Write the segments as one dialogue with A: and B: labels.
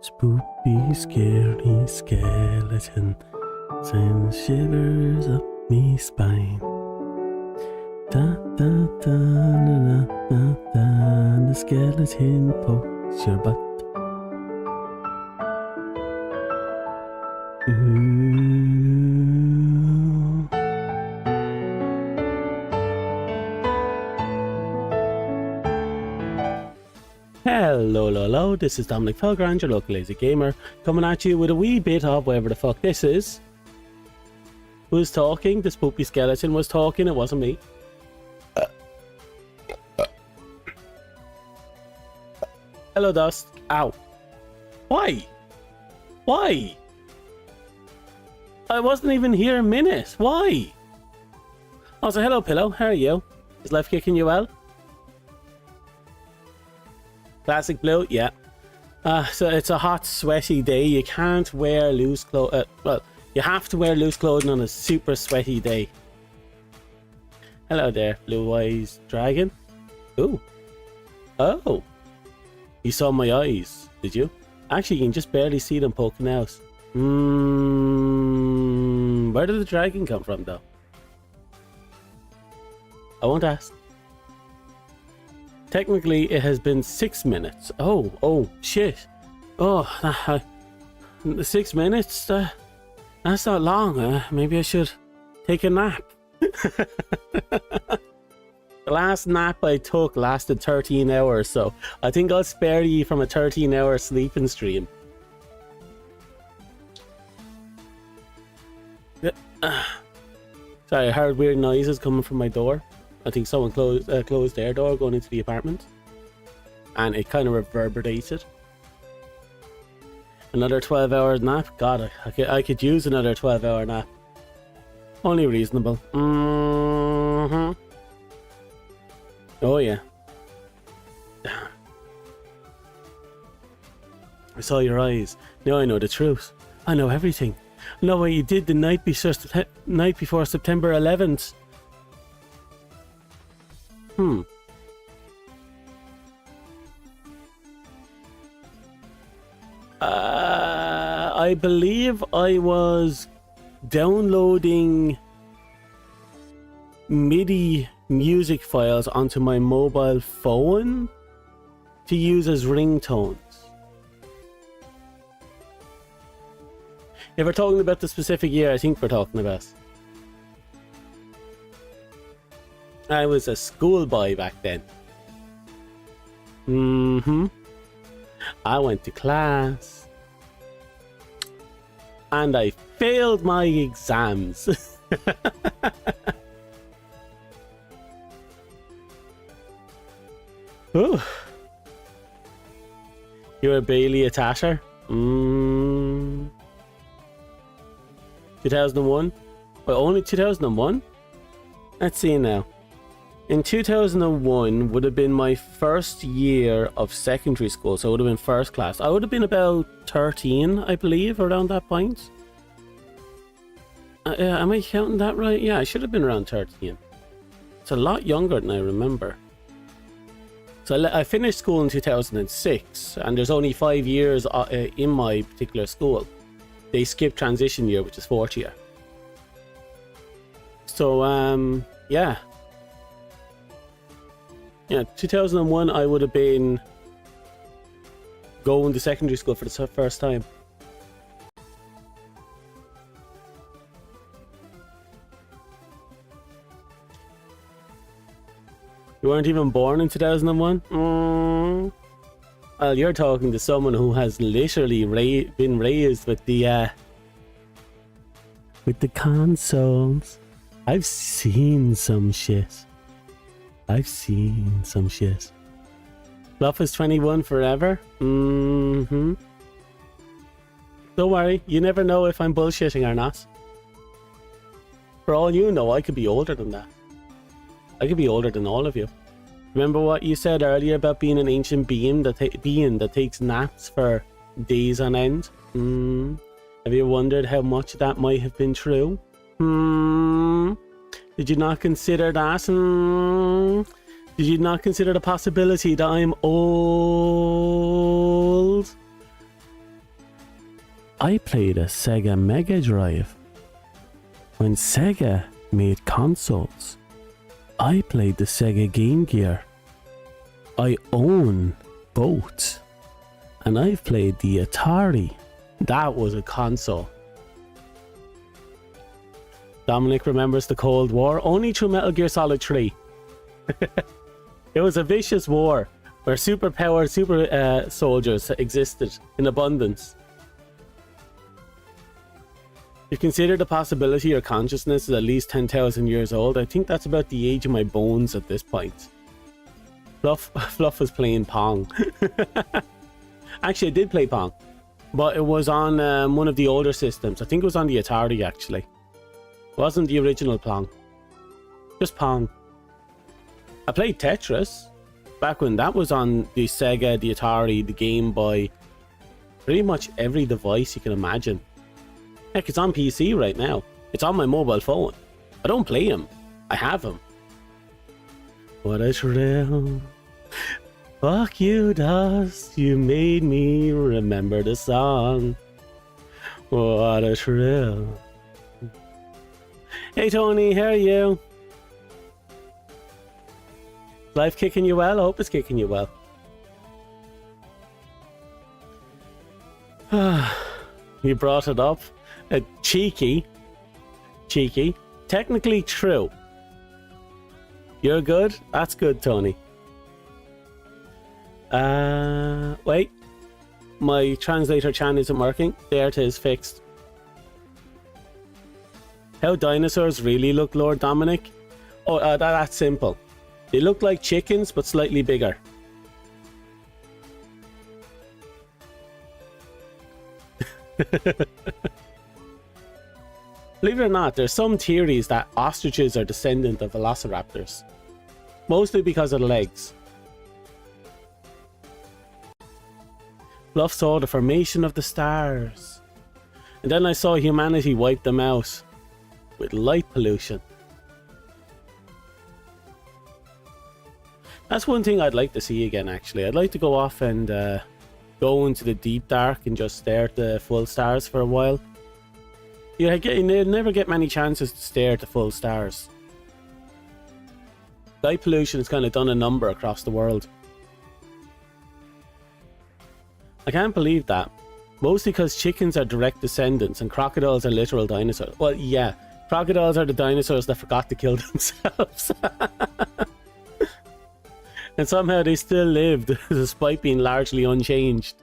A: Spooky, scary skeleton sends shivers up me spine. Da da da da da da. The skeleton pokes your butt. Ooh. Hello, this is Dominic Felgrand, your local lazy gamer, coming at you with a wee bit of whatever the fuck this is. Who's talking? The spooky skeleton was talking, it wasn't me. Hello, Dust. Ow. Why? Why? I wasn't even here a minute. Why? Oh, so hello, Pillow. How are you? Is life kicking you well? Classic blue, yeah. So it's a hot, sweaty day. You can't wear loose clothes. Well, you have to wear loose clothing on a super sweaty day. Hello there, Blue Eyes Dragon. Ooh. Oh. You saw my eyes, did you? Actually, you can just barely see them poking out. Where did the dragon come from, though? I won't ask. Technically, it has been 6 minutes. Oh, shit. Oh, 6 minutes? That's not long. Maybe I should take a nap. The last nap I took lasted 13 hours, so I think I'll spare you from a 13-hour sleeping stream. Sorry, I heard weird noises coming from my door. I think someone closed their door going into the apartment. And it kind of reverberated. Another 12-hour nap? God, I could use another 12-hour nap. Only reasonable. Oh, yeah. I saw your eyes. Now I know the truth. I know everything. I know what you did the night before September 11th. I believe I was downloading MIDI music files onto my mobile phone to use as ringtones. If we're talking about the specific year, I think we're talking about. I was a schoolboy back then. I went to class. And I failed my exams. Ooh. You're a Bailey attacher? 2001? Well, only 2001? Let's see now. In 2001 would have been my first year of secondary school, so it would have been first class. I would have been about 13, I believe, around that point. Am I counting that right? Yeah, I should have been around 13. It's a lot younger than I remember. So I finished school in 2006, and there's only 5 years in my particular school. They skipped transition year, which is fourth year. So, yeah. Yeah, 2001, I would have been going to secondary school for the first time. You weren't even born in 2001? Well, you're talking to someone who has literally been raised with the consoles. I've seen some shit. Bluff is 21 forever? Don't worry, you never know if I'm bullshitting or not. For all you know, I could be older than that. I could be older than all of you. Remember what you said earlier about being an ancient being that takes naps for days on end? Have you wondered how much that might have been true? Did you not consider that? Did you not consider the possibility that I'm old? I played a Sega Mega Drive. When Sega made consoles, I played the Sega Game Gear. I own both. And I've played the Atari. That was a console. Dominic remembers the Cold War only through Metal Gear Solid 3. It was a vicious war where superpowered super soldiers existed in abundance. You consider the possibility your consciousness is at least 10,000 years old. I think that's about the age of my bones at this point. Fluff was playing Pong. Actually, I did play Pong, but it was on one of the older systems. I think it was on the Atari, actually. It wasn't the original Pong. Just Pong. I played Tetris back when that was on the Sega, the Atari, the Game Boy. Pretty much every device you can imagine. Heck, it's on PC right now. It's on my mobile phone. I don't play him. I have him. What a thrill. Fuck you, dust. You made me remember the song. What a thrill. Hey Tony, how are you? Life kicking you well? I hope it's kicking you well. You brought it up. Cheeky. Technically true. You're good? That's good, Tony. Wait. My translator chan isn't working. There it is, fixed. How dinosaurs really look, Lord Dominic? Oh, that's simple. They look like chickens, but slightly bigger. Believe it or not, there's some theories that ostriches are descendant of velociraptors. Mostly because of the legs. Fluff saw the formation of the stars. And then I saw humanity wipe them out with light pollution. That's one thing I'd like to see again, actually. I'd like to go off and go into the deep dark and just stare at the full stars for a while. You never get many chances to stare at the full stars. Light pollution has kind of done a number across the world. I can't believe that. Mostly because chickens are direct descendants and crocodiles are literal dinosaurs. Well, yeah, crocodiles are the dinosaurs that forgot to kill themselves. And somehow they still lived, despite being largely unchanged.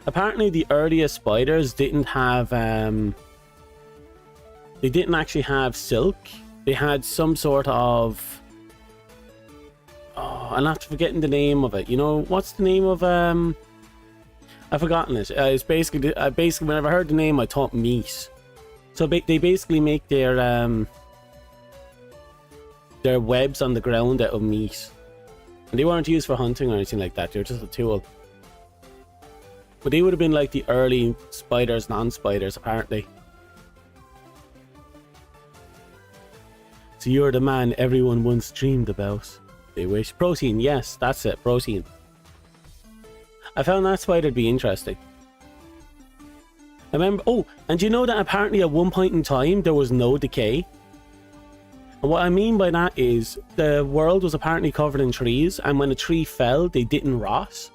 A: Apparently the earliest spiders didn't have, they didn't actually have silk. They had some sort of, oh, I'm not forgetting the name of it. You know, what's the name of, I've forgotten it. It's basically, whenever I heard the name, I thought meat. So they basically make their webs on the ground out of meat. And they weren't used for hunting or anything like that. They were just a tool. But they would have been like the early spiders, non-spiders, apparently. So you're the man everyone once dreamed about. They wish. Protein, yes, that's it, protein. I found that spider to be interesting. I remember, oh, and you know that apparently at one point in time there was no decay? And what I mean by that is the world was apparently covered in trees, and when a tree fell, they didn't rot.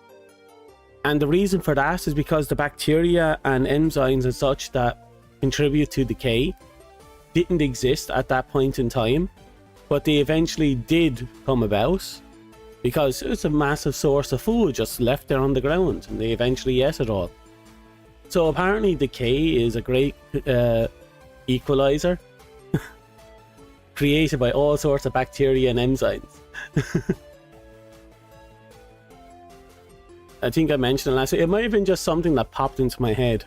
A: And the reason for that is because the bacteria and enzymes and such that contribute to decay didn't exist at that point in time, but they eventually did come about because it's a massive source of food just left there on the ground, and they eventually ate it all. So apparently decay is a great equalizer created by all sorts of bacteria and enzymes. I think I mentioned it last week. It might have been just something that popped into my head.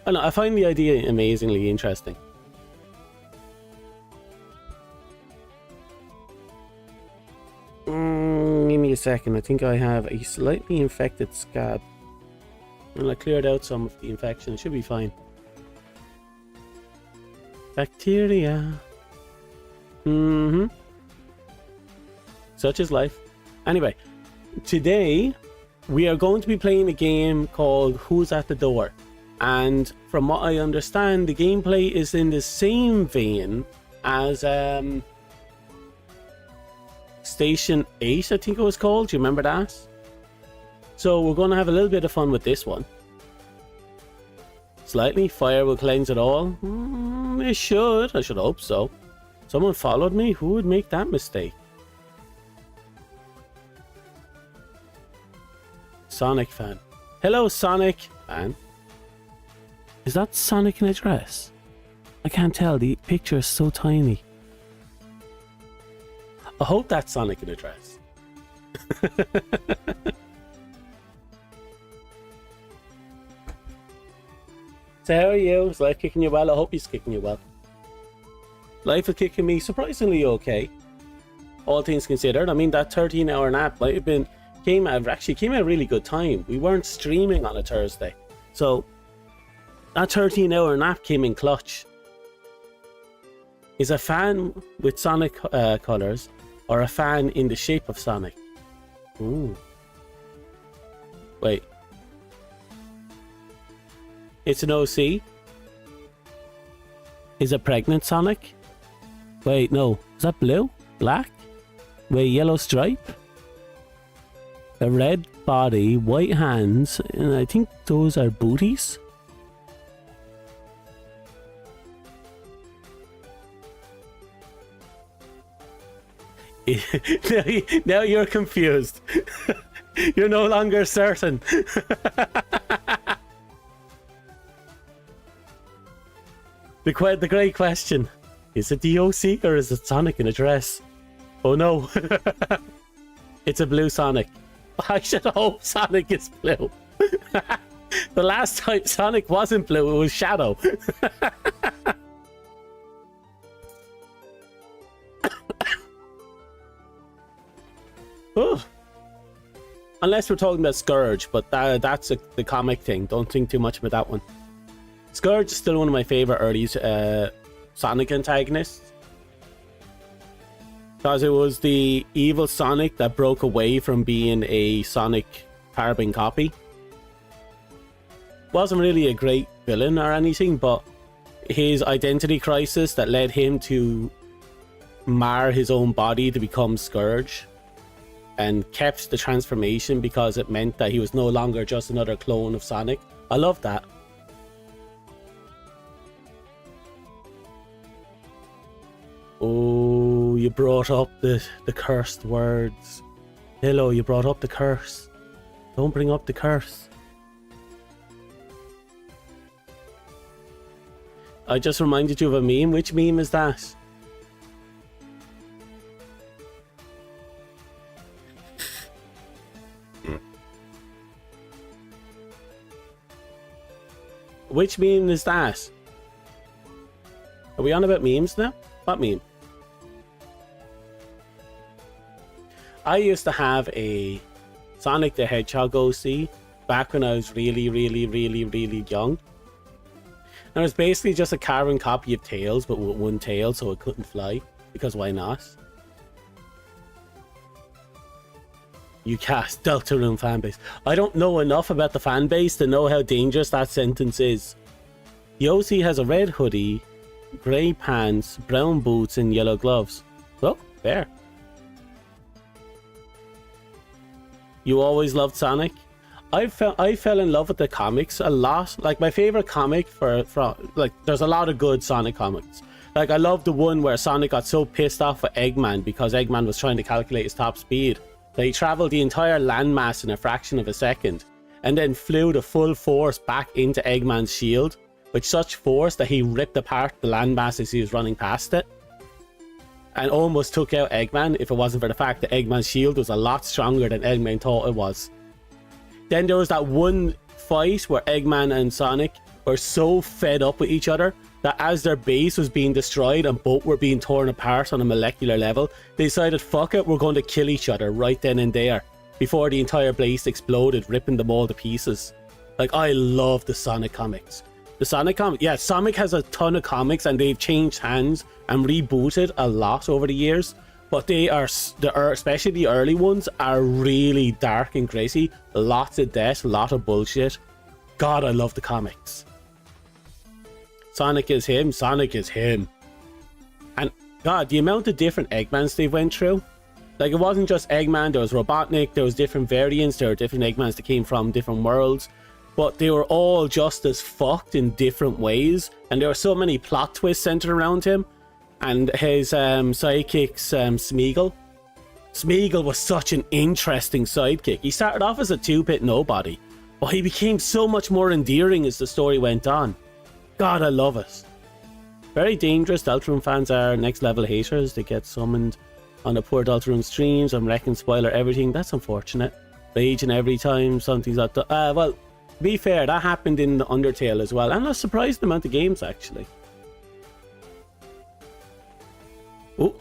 A: I don't know, I find the idea amazingly interesting. Give me a second. I think I have a slightly infected scab. And I cleared out some of the infection. It should be fine. Bacteria. Such is life. Anyway, today we are going to be playing a game called Who's at the Door. And from what I understand, the gameplay is in the same vein as Station 8, I think it was called. Do you remember that? So we're going to have a little bit of fun with this one. Slightly. Fire will cleanse it all. It should. I should hope so. Someone followed me? Who would make that mistake? Sonic fan. Hello, Sonic fan. Is that Sonic in a dress? I can't tell. The picture is so tiny. I hope that's Sonic in a dress. So how are you? Is life kicking you well? I hope he's kicking you well. Life is kicking me surprisingly okay. All things considered. I mean, that 13-hour nap might have came at a really good time. We weren't streaming on a Thursday. So that 13-hour nap came in clutch. Is a fan with Sonic colors or a fan in the shape of Sonic? Ooh. Wait. It's an OC? Is it pregnant Sonic? Wait, no. Is that blue? Black? Wait, yellow stripe? A red body, white hands, and I think those are booties? Now you're confused. You're no longer certain. The great question. Is it the OC or is it Sonic in a dress? Oh no. It's a blue Sonic. I should hope Sonic is blue. The last time Sonic wasn't blue, it was Shadow. Oh. Unless we're talking about Scourge, but that's the comic thing. Don't think too much about that one. Scourge is still one of my favorite early Sonic antagonists. Because it was the evil Sonic that broke away from being a Sonic carbon copy. Wasn't really a great villain or anything, but his identity crisis that led him to mar his own body to become Scourge, and kept the transformation because it meant that he was no longer just another clone of Sonic. I love that. Oh, you brought up the cursed words. Hello, you brought up the curse. Don't bring up the curse. I just reminded you of a meme. Which meme is that? Which meme is that? Are we on about memes now? What meme? I used to have a Sonic the Hedgehog OC back when I was really young. And it was basically just a carbon copy of Tails, but with one tail, so it couldn't fly. Because why not? You cast Deltarune fanbase. I don't know enough about the fanbase to know how dangerous that sentence is. The OC has a red hoodie, grey pants, brown boots, and yellow gloves. Oh, fair. You always loved Sonic? I fell in love with the comics a lot. Like, my favorite comic there's a lot of good Sonic comics. Like, I love the one where Sonic got so pissed off with Eggman because Eggman was trying to calculate his top speed that he traveled the entire landmass in a fraction of a second and then flew the full force back into Eggman's shield with such force that he ripped apart the landmass as he was running past it and almost took out Eggman if it wasn't for the fact that Eggman's shield was a lot stronger than Eggman thought it was. Then there was that one fight where Eggman and Sonic were so fed up with each other that as their base was being destroyed and both were being torn apart on a molecular level, they decided, fuck it, we're going to kill each other right then and there before the entire base exploded, ripping them all to pieces. Like, I love the Sonic comics. The Sonic comic, yeah, Sonic has a ton of comics and they've changed hands and rebooted a lot over the years. but they are especially the early ones are really dark and gritty. Lots of death, a lot of bullshit. God, I love the comics. Sonic is him. Sonic is him. And God, the amount of different Eggmans they went through. Like, it wasn't just Eggman, there was Robotnik, there was different variants, there were different Eggmans that came from different worlds. But they were all just as fucked in different ways. And there were so many plot twists centered around him. And his sidekick's Smeagol. Smeagol was such an interesting sidekick. He started off as a two-bit nobody, but he became so much more endearing as the story went on. God, I love it. Very dangerous. Deltarune fans are next level haters. They get summoned on the poor Deltarune streams. I'm wrecking spoiler everything. That's unfortunate. Raging every time something's not done. Well, to be fair, that happened in the Undertale as well. And I was surprised the amount of games, actually. Oh.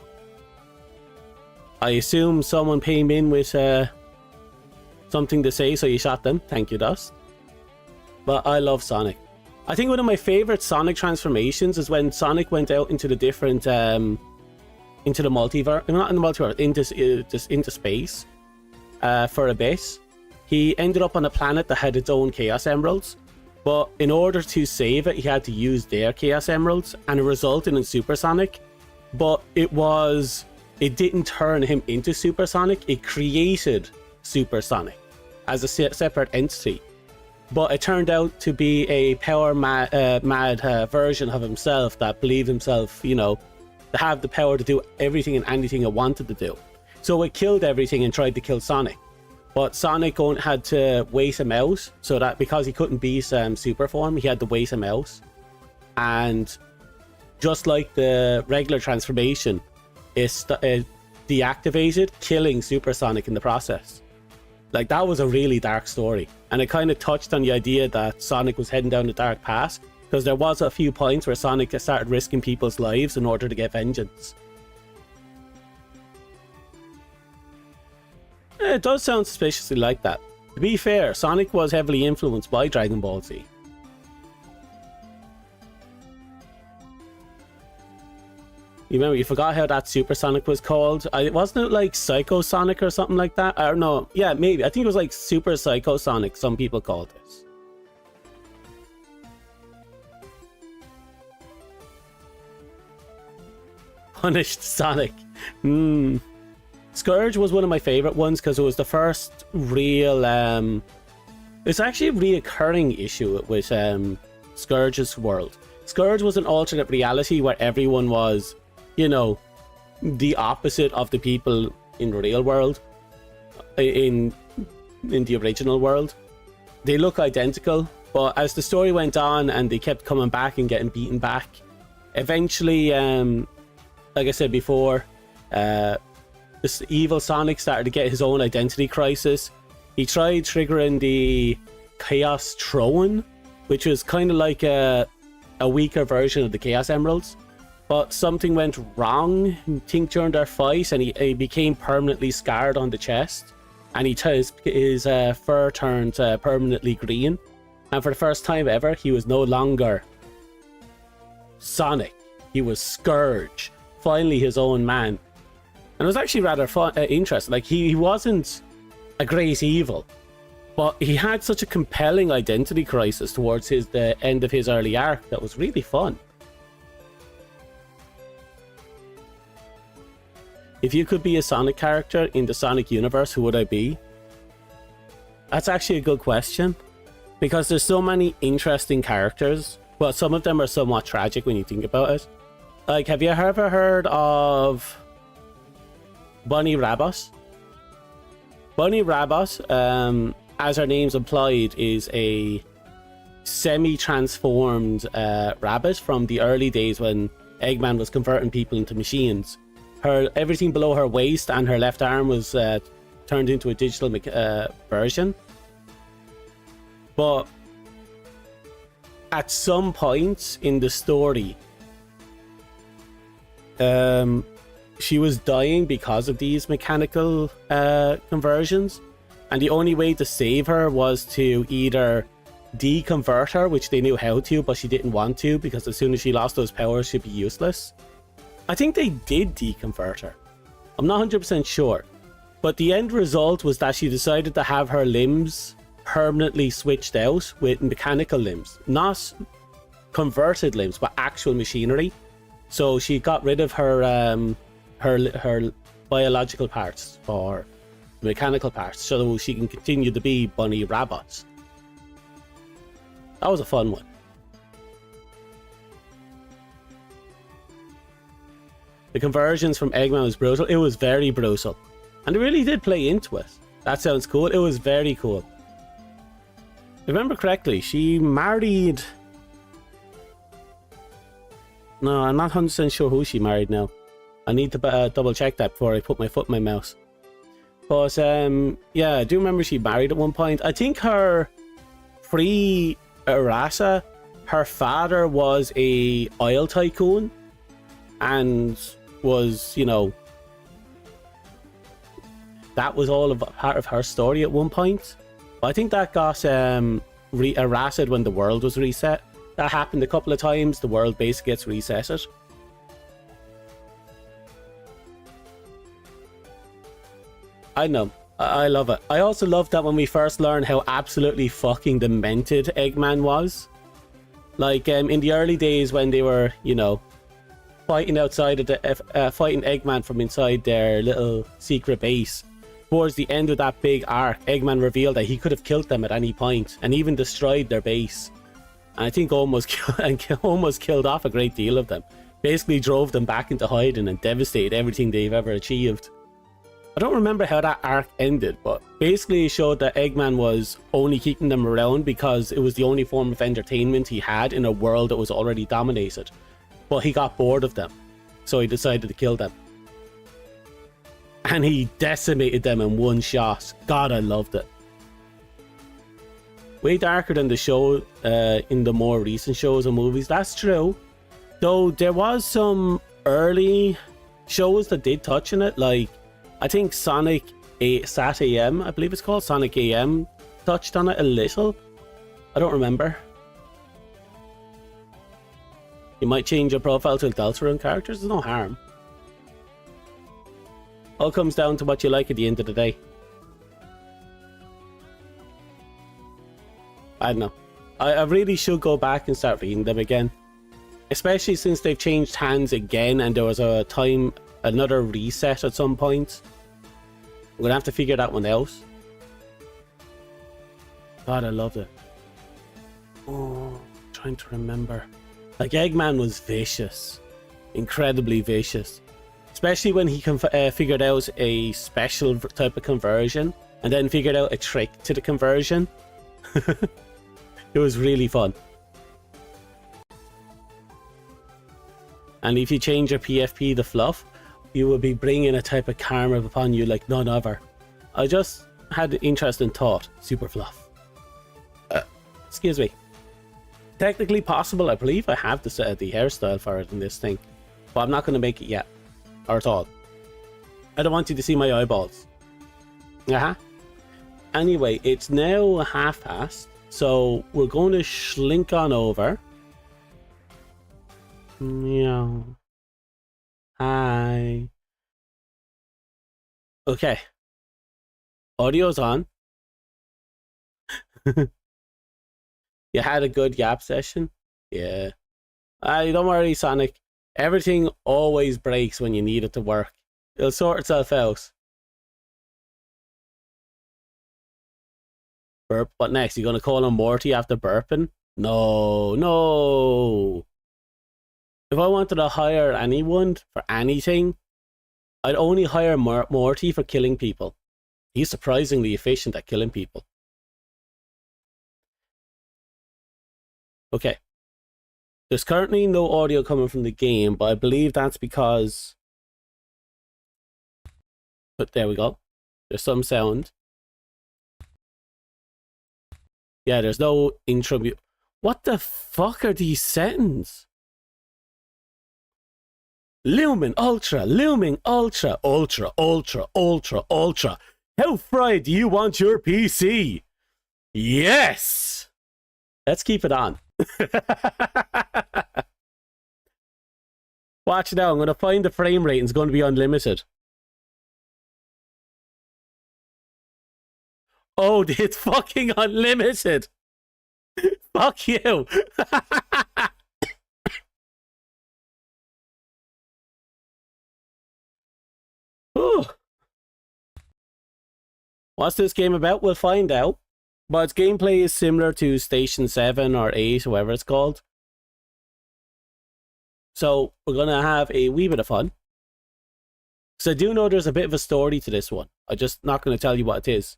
A: I assume someone came in with something to say, so you shot them. Thank you, Dust. But I love Sonic. I think one of my favorite Sonic transformations is when Sonic went out into the different, into the multiverse, not in the multiverse, into space, for a bit. He ended up on a planet that had its own Chaos Emeralds, but in order to save it, he had to use their Chaos Emeralds, and it resulted in Super Sonic. But it didn't turn him into Super Sonic. It created Super Sonic as a separate entity. But it turned out to be a power mad version of himself that believed himself, you know, to have the power to do everything and anything it wanted to do. So it killed everything and tried to kill Sonic. But Sonic had to wait him out, so that because he couldn't be super form, he had to wait him out. And just like the regular transformation, it deactivated, killing Super Sonic in the process. Like, that was a really dark story. And it kind of touched on the idea that Sonic was heading down the dark path, because there was a few points where Sonic started risking people's lives in order to get vengeance. It does sound suspiciously like that. To be fair, Sonic was heavily influenced by Dragon Ball Z. You remember, you forgot how that Super Sonic was called? Wasn't it like Psycho Sonic or something like that? I don't know. Yeah, maybe. I think it was like Super Psycho Sonic, some people called it. Punished Sonic. Scourge was one of my favorite ones because it was the first real it's actually a reoccurring issue with Scourge's world. Scourge was an alternate reality where everyone was, you know, the opposite of the people in the real world, in the original world. They look identical, but as the story went on and they kept coming back and getting beaten back, eventually, like I said before, this evil Sonic started to get his own identity crisis. He tried triggering the Chaos Throne, which was kind of like a weaker version of the Chaos Emeralds. But something went wrong, I think, during their fight, and he became permanently scarred on the chest. And his fur turned permanently green. And for the first time ever, he was no longer Sonic. He was Scourge. Finally his own man. And it was actually rather fun, interesting. Like, he wasn't a great evil, but he had such a compelling identity crisis towards the end of his early arc that was really fun. If you could be a Sonic character in the Sonic universe, who would I be? That's actually a good question, because there's so many interesting characters, but some of them are somewhat tragic when you think about it. Like, have you ever heard of Bunny Rabbit? Bunny Rabbit, as her name's implied, is a semi-transformed rabbit from the early days when Eggman was converting people into machines. Everything below her waist and her left arm was turned into a digital version. But at some point in the story, she was dying because of these mechanical conversions, and the only way to save her was to either deconvert her, which they knew how to, but she didn't want to, because as soon as she lost those powers, she'd be useless. I think they did deconvert her. I'm not 100% sure. But the end result was that she decided to have her limbs permanently switched out with mechanical limbs. Not converted limbs, but actual machinery. So she got rid of her biological parts or mechanical parts so she can continue to be Bunny Rabbit. That was a fun one. The conversions from Eggman was brutal. It was very brutal. And it really did play into it. That sounds cool. It was very cool. If I remember correctly, she married... No, I'm not 100% sure who she married now. I need to double check that before I put my foot in my mouth. But, yeah, I do remember she married at one point. I think her pre-Arasa, her father was a oil tycoon. And was, you know... That was all of part of her story at one point. But I think that got erased when the world was reset. That happened a couple of times. The world basically gets resetted. I know. I love it. I also love that when we first learned how absolutely fucking demented Eggman was. Like, in the early days when they were, you know, fighting outside of the... fighting Eggman from inside their little secret base. Towards the end of that big arc, Eggman revealed that he could have killed them at any point and even destroyed their base. And I think almost killed off a great deal of them. Basically drove them back into hiding and devastated everything they've ever achieved. I don't remember how that arc ended, but basically it showed that Eggman was only keeping them around because it was the only form of entertainment he had in a world that was already dominated. But he got bored of them, so he decided to kill them. And he decimated them in one shot. God, I loved it. Way darker than the show in the more recent shows and movies. That's true. Though there was some early shows that did touch on it. Like, I think Sonic Sat AM, I believe it's called. Sonic AM touched on it a little. I don't remember. You might change your profile to Deltarune characters. There's no harm. All comes down to what you like at the end of the day. I don't know. I really should go back and start reading them again. Especially since they've changed hands again and there was another reset at some point. I'm going to have to figure that one out. God, I loved it. Oh, I'm trying to remember. Like, Eggman was vicious. Incredibly vicious. Especially when he figured out a special type of conversion and then figured out a trick to the conversion. It was really fun. And if you change your PFP to Fluff, you will be bringing a type of karma upon you like none other. I just had an interesting thought. Super Fluff. Excuse me. Technically possible. I believe I have the hairstyle for it in this thing. But I'm not going to make it yet. Or at all. I don't want you to see my eyeballs. Anyway, it's now past. So we're going to slink on over. Meow. Hi. Okay. Audio's on. You had a good yap session? Yeah. Don't worry, Sonic. Everything always breaks when you need it to work. It'll sort itself out. Burp. What next? You gonna call him Morty after burping? No, no. If I wanted to hire anyone for anything, I'd only hire Morty for killing people. He's surprisingly efficient at killing people. Okay. There's currently no audio coming from the game, but I believe that's because... But there we go. There's some sound. Yeah, there's no intro. What the fuck are these settings? Lumen Ultra, Lumen Ultra, Ultra, Ultra, Ultra, Ultra. How fried do you want your PC? Yes! Let's keep it on. Watch now, I'm going to find the frame rate and it's going to be unlimited. Oh, it's fucking unlimited. Fuck you. What's this game about? We'll find out. But its gameplay is similar to Station 7 or 8, whatever it's called. So we're going to have a wee bit of fun. So I do know there's a bit of a story to this one. I'm just not going to tell you what it is.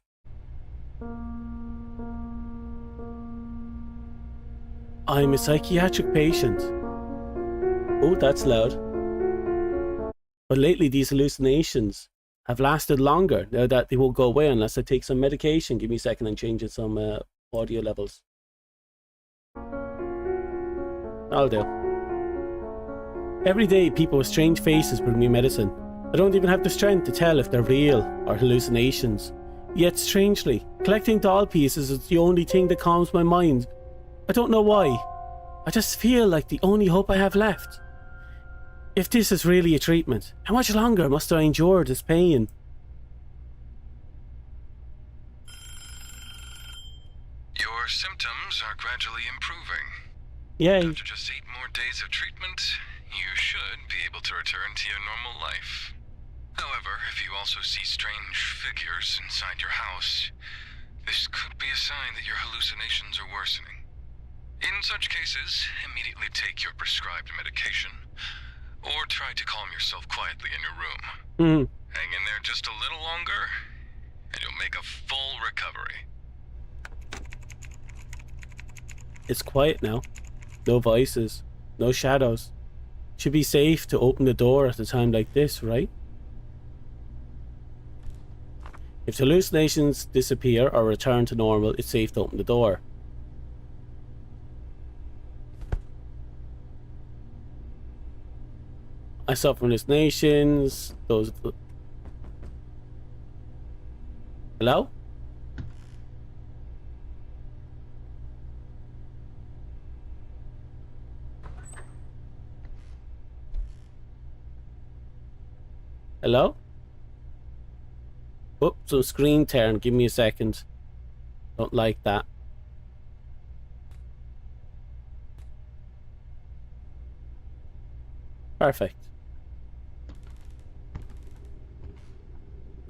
A: I'm a psychiatric patient. Oh, that's loud. But lately these hallucinations have lasted longer now that they won't go away unless I take some medication. Give me a second and change some audio levels. I'll do. Every day people with strange faces bring me medicine. I don't even have the strength to tell if they're real or hallucinations. Yet strangely, collecting doll pieces is the only thing that calms my mind. I don't know why. I just feel like the only hope I have left. If this is really a treatment, how much longer must I endure this pain?
B: Your symptoms are gradually improving.
A: Yay.
B: After just 8 more days of treatment, you should be able to return to your normal life. However, if you also see strange figures inside your house, this could be a sign that your hallucinations are worsening. In such cases, immediately take your prescribed medication, or try to calm yourself quietly in your room. Hang in there just a little longer, and you'll make a full recovery.
A: It's quiet now. No voices. No shadows. Should be safe to open the door at a time like this, right? If hallucinations disappear or return to normal, it's safe to open the door. I suffer from hallucinations. Those. Hello? Hello? Oh, some screen turn. Give me a second. Don't like that. Perfect.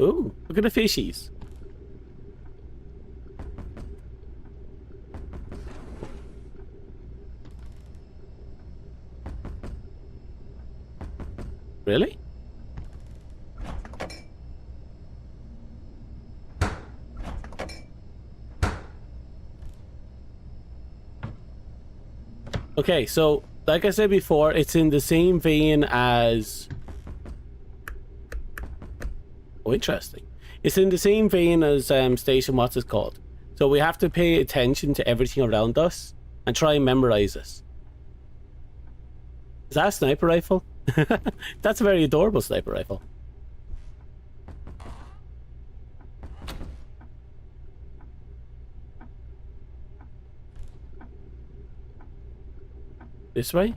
A: Ooh, look at the fishies. Really? Okay, so like I said before, it's in the same vein as... Oh, interesting. It's in the same vein as Station, what's it called? So we have to pay attention to everything around us and try and memorize this. Is that a sniper rifle? That's a very adorable sniper rifle. This way?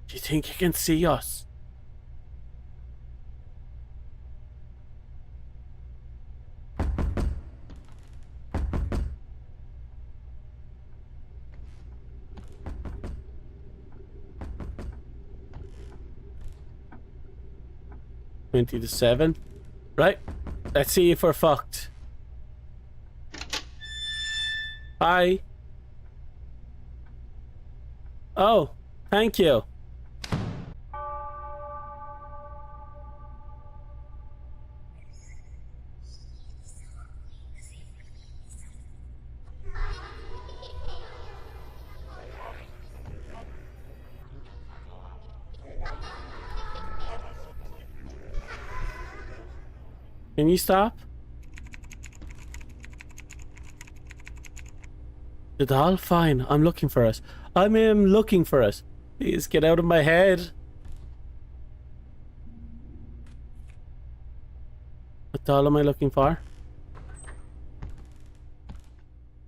A: Do you think he can see us? Twenty to 7. Right. Let's see if we're fucked. Hi. Oh, thank you. Can you stop? The doll? Fine. I'm looking for it. I am looking for it. Please get out of my head. What doll am I looking for?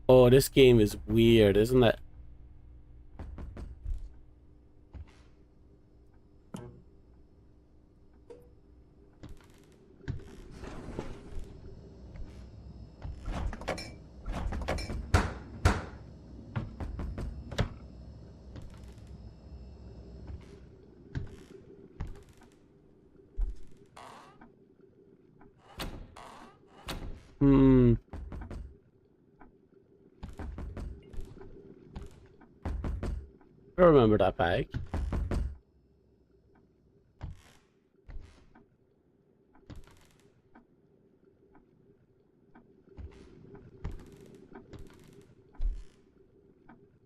A: Oh, this game is weird, isn't it? Hmm. I remember that bag.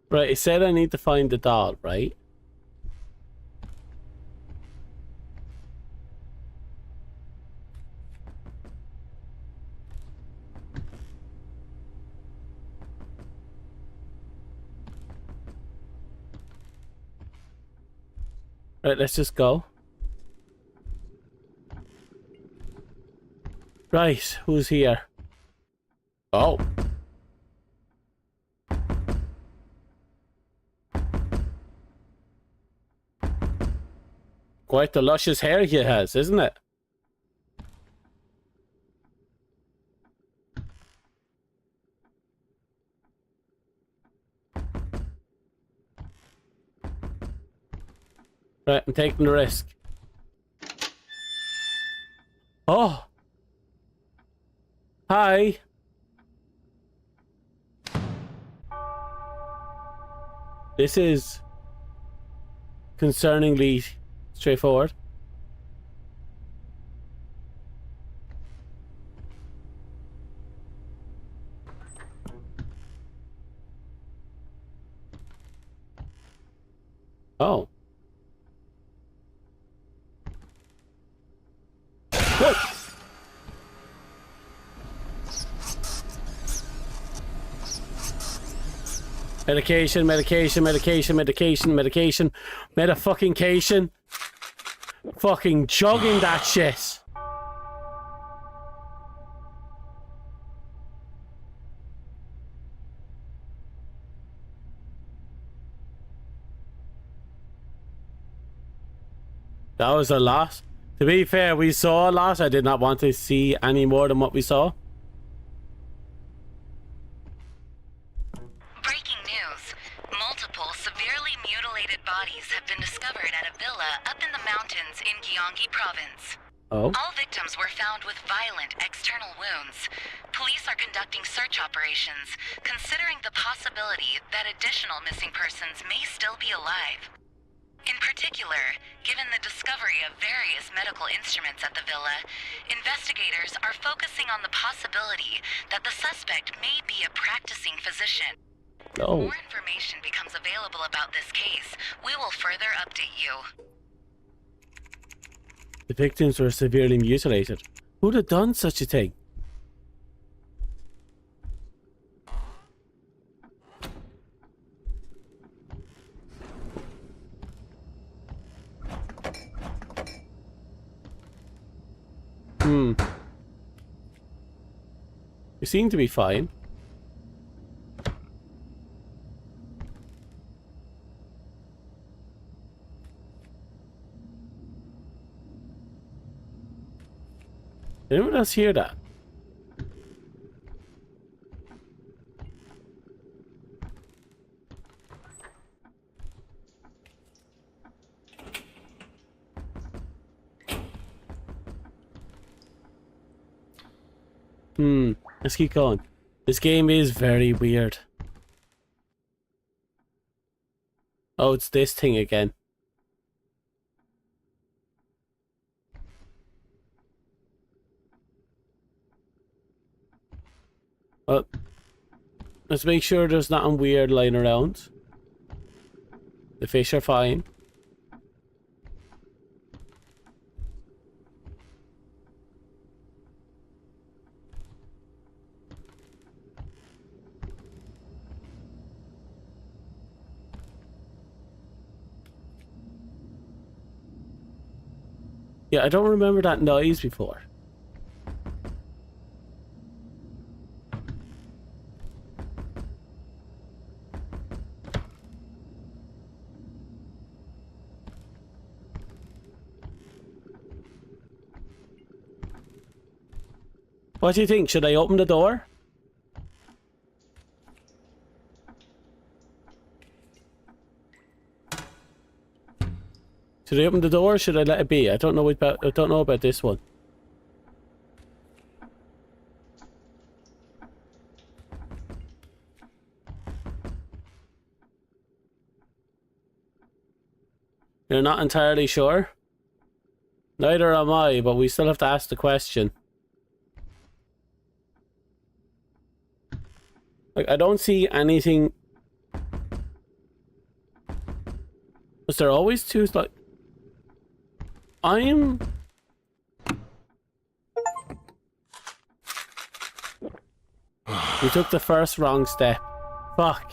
A: Right, it said I need to find the doll, right? Right, let's just go. Right, who's here? Oh. Quite the luscious hair he has, isn't it? Right, I'm taking the risk. Oh! Hi! This is concerningly straightforward. Oh. What? Medication, medication, medication, medication, medication, meta-fucking-cation. Fucking jogging that shit. That was a lot. To be fair, we saw a lot. I did not want to see any more than what we saw.
C: Breaking news. Multiple severely mutilated bodies have been discovered at a villa up in the mountains in Gyeonggi province.
A: Oh.
C: All victims were found with violent external wounds. Police are conducting search operations, considering the possibility that additional missing persons may still be alive. In particular, given the discovery of various medical instruments at the villa, investigators are focusing on the possibility that the suspect may be a practicing physician.
A: Oh.
C: More information becomes available about this case, we will further update you.
A: The victims were severely mutilated. Who'd have done such a thing? You seem to be fine. Did anyone else hear that? Let's keep going. This game is very weird. Oh, it's this thing again. Well, let's make sure there's nothing weird lying around. The fish are fine. Yeah, I don't remember that noise before. What do you think? Should I open the door? Should I open the door or should I let it be? I don't know about this one. You're not entirely sure? Neither am I, but we still have to ask the question. Like, I don't see anything. Was there always two, like... We took the first wrong step. Fuck.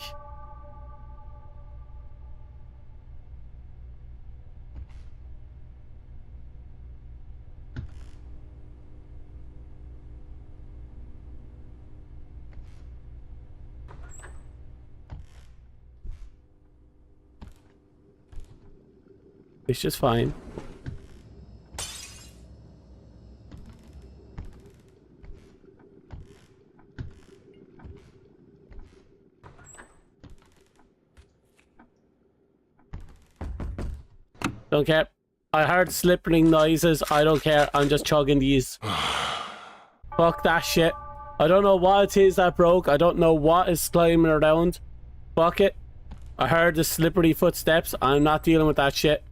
A: It's just fine. Don't care. I heard slipping noises. I don't care. I'm just chugging these. Fuck that shit. I don't know what it is that broke. I don't know what is climbing around. Fuck it. I heard the slippery footsteps. I'm not dealing with that shit.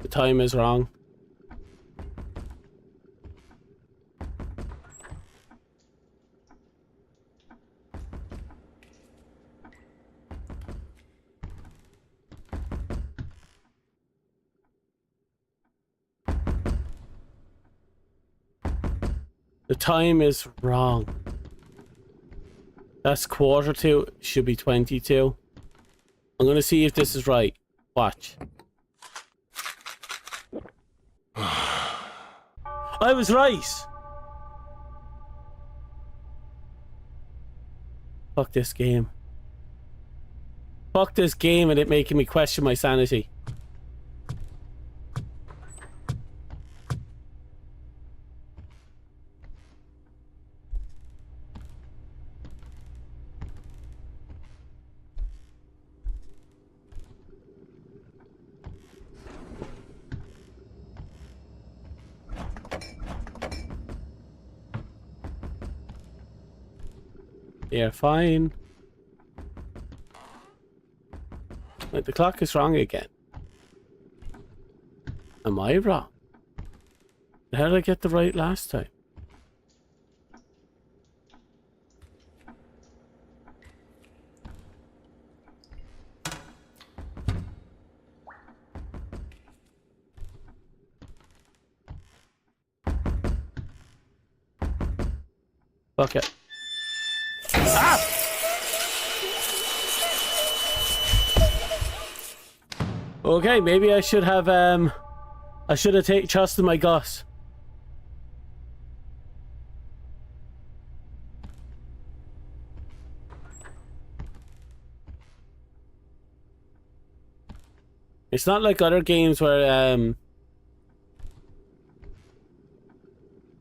A: The time is wrong. The time is wrong. That's 1:45. Should be 22. I'm gonna see if this is right. Watch. I was right. Fuck this game. Fuck this game and it making me question my sanity. Yeah, fine. Wait, the clock is wrong again. Am I wrong? How did I get the right last time? Fuck it. Ah! Okay, maybe I should have trusted my gut. It's not like other games where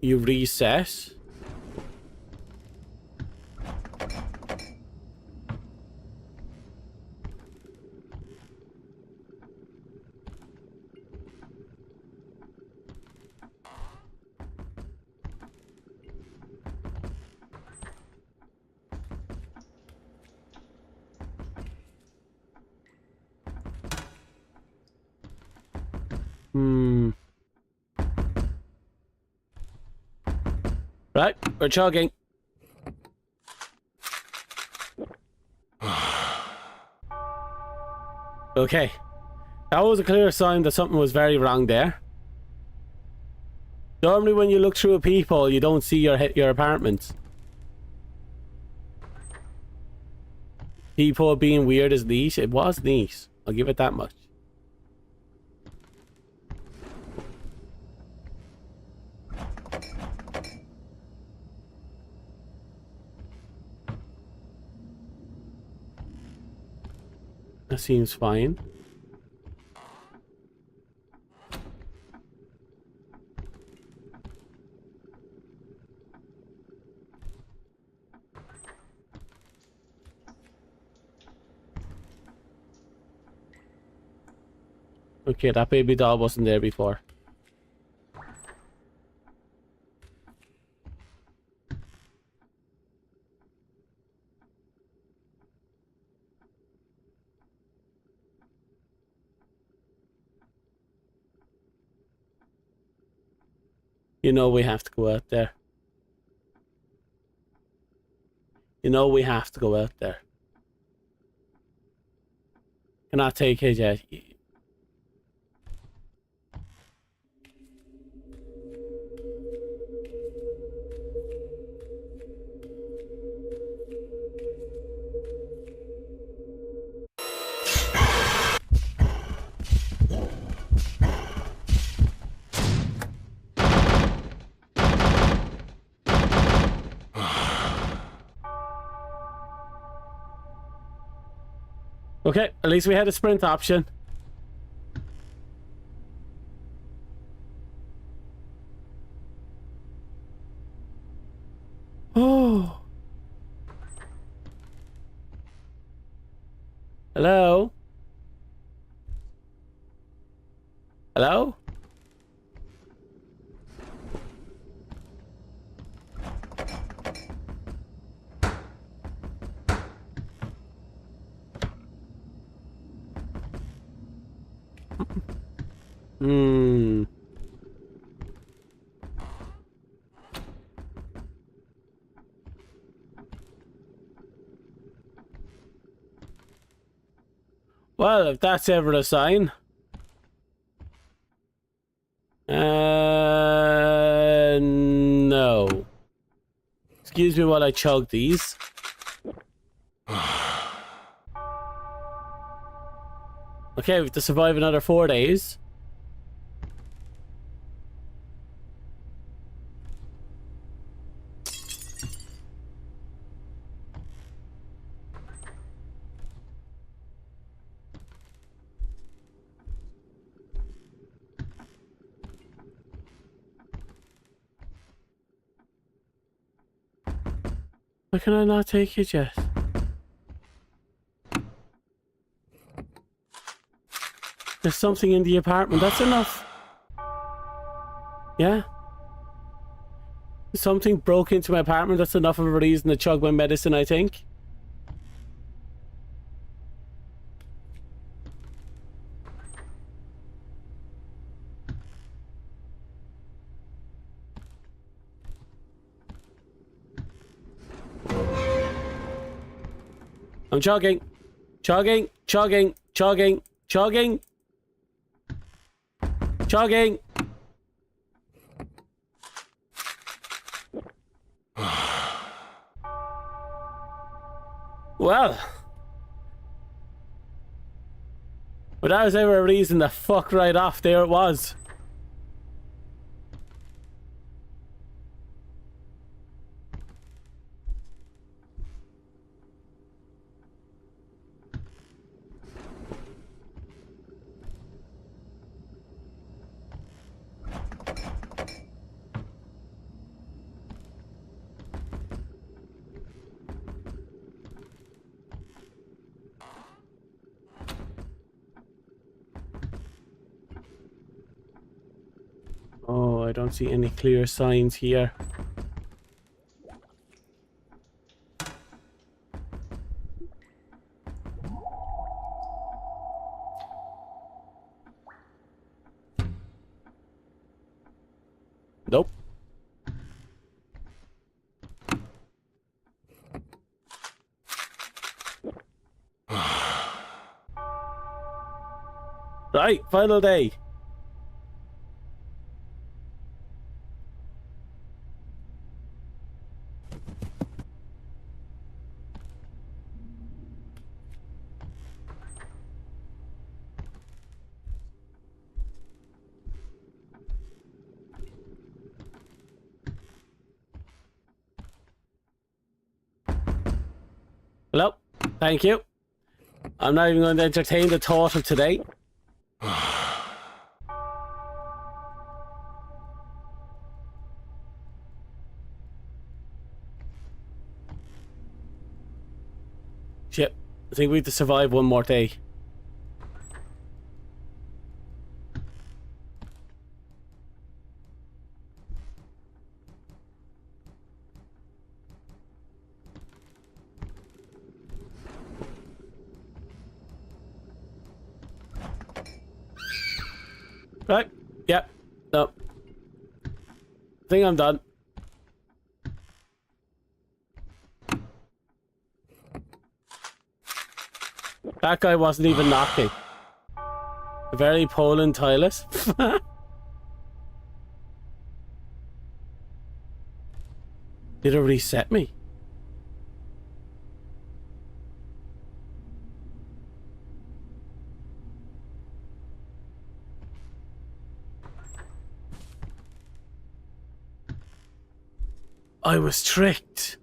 A: you reset. Right, we're chugging. Okay. That was a clear sign that something was very wrong there. Normally when you look through a peephole, you don't see your apartment. Peephole being weird is neat. It was neat. I'll give it that much. That seems fine. Okay, that baby doll wasn't there before. You know we have to go out there. You know we have to go out there. Cannot take his yet. Okay, at least we had a sprint option. Oh. Hello? Hello? Hmm. Well, if that's ever a sign. No. Excuse me while I chug these. Okay, we have to survive another 4 days. Why can I not take it yet? There's something in the apartment. That's enough. Yeah? Something broke into my apartment. That's enough of a reason to chug my medicine, I think. I'm chugging. Chugging. Chugging. Chugging. Chugging. Chugging. Well. Without ever a reason to fuck right off, there it was. Oh, I don't see any clear signs here. Nope. Right, final day. Hello. Thank you. I'm not even going to entertain the thought of today. Shit. I think we have to survive one more day. Right. Yep. No. I think I'm done. That guy wasn't even knocking. Very Poland toilet. Did it reset me? I was tricked.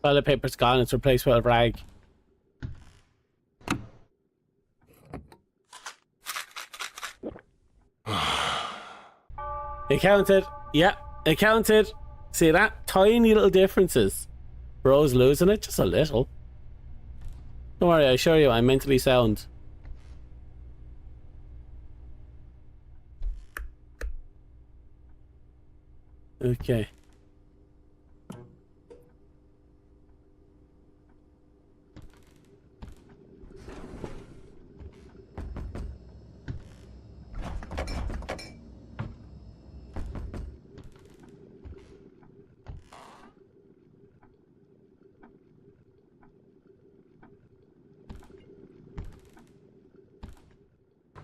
A: Toilet paper's gone, it's replaced with a rag. It counted. Yeah, it counted. See that? Tiny little differences. Bro's losing it just a little. Don't worry, I assure you I'm mentally sound. Okay.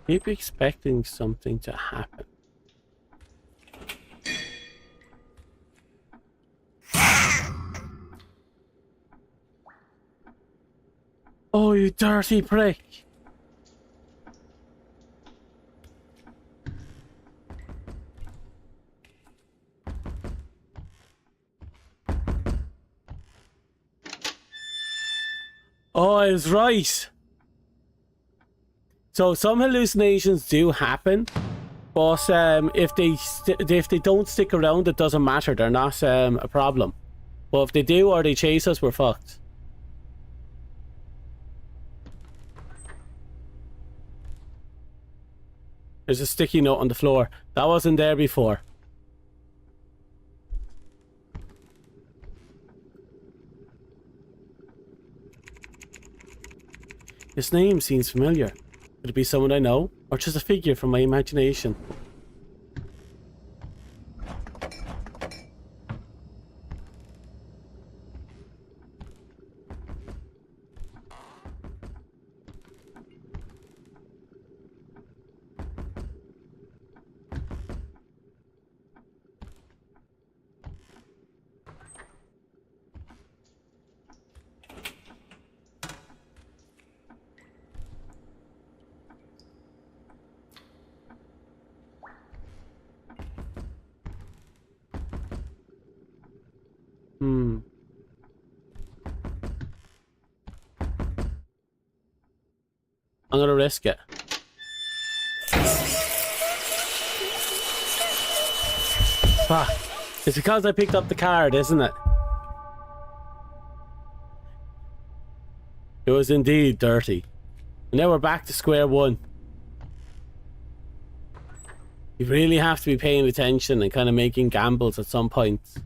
A: Keep expecting something to happen. Oh, you dirty prick. Oh, I was right. So some hallucinations do happen, but if they don't stick around, it doesn't matter. They're not a problem. But if they do or they chase us, we're fucked. There's a sticky note on the floor. That wasn't there before. His name seems familiar. Could it be someone I know? Or just a figure from my imagination? I'm gonna risk it. Fuck. It's because I picked up the card, isn't it? It was indeed dirty. And now we're back to square one. You really have to be paying attention and kind of making gambles at some points.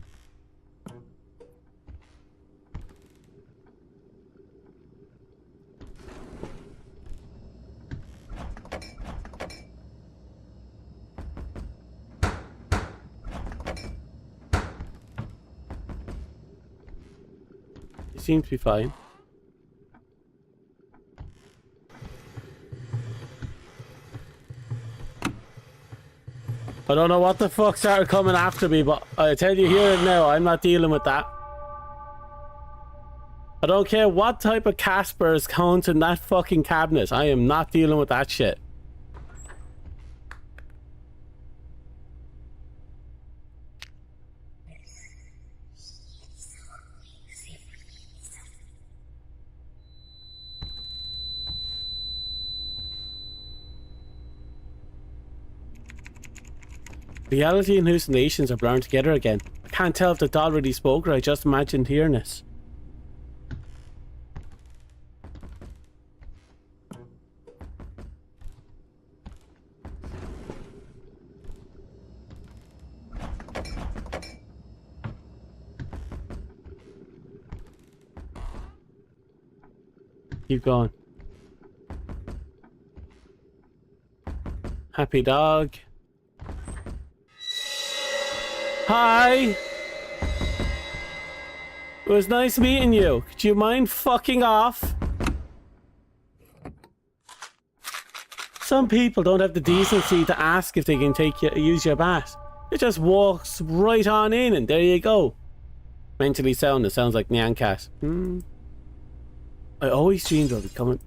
A: You seem to be fine. I don't know what the fuck started coming after me, but I tell you here and now, I'm not dealing with that. I don't care what type of Casper is counted in that fucking cabinet. I am not dealing with that shit. Reality and hallucinations are blurring together again. I can't tell if the doll really spoke or I just imagined hearing it. Keep going. Happy dog. Hi! It was nice meeting you. Could you mind fucking off? Some people don't have the decency to ask if they can use your bat. It just walks right on in and there you go. Mentally sound, it sounds like Nyan Cat. I always dreamed of becoming...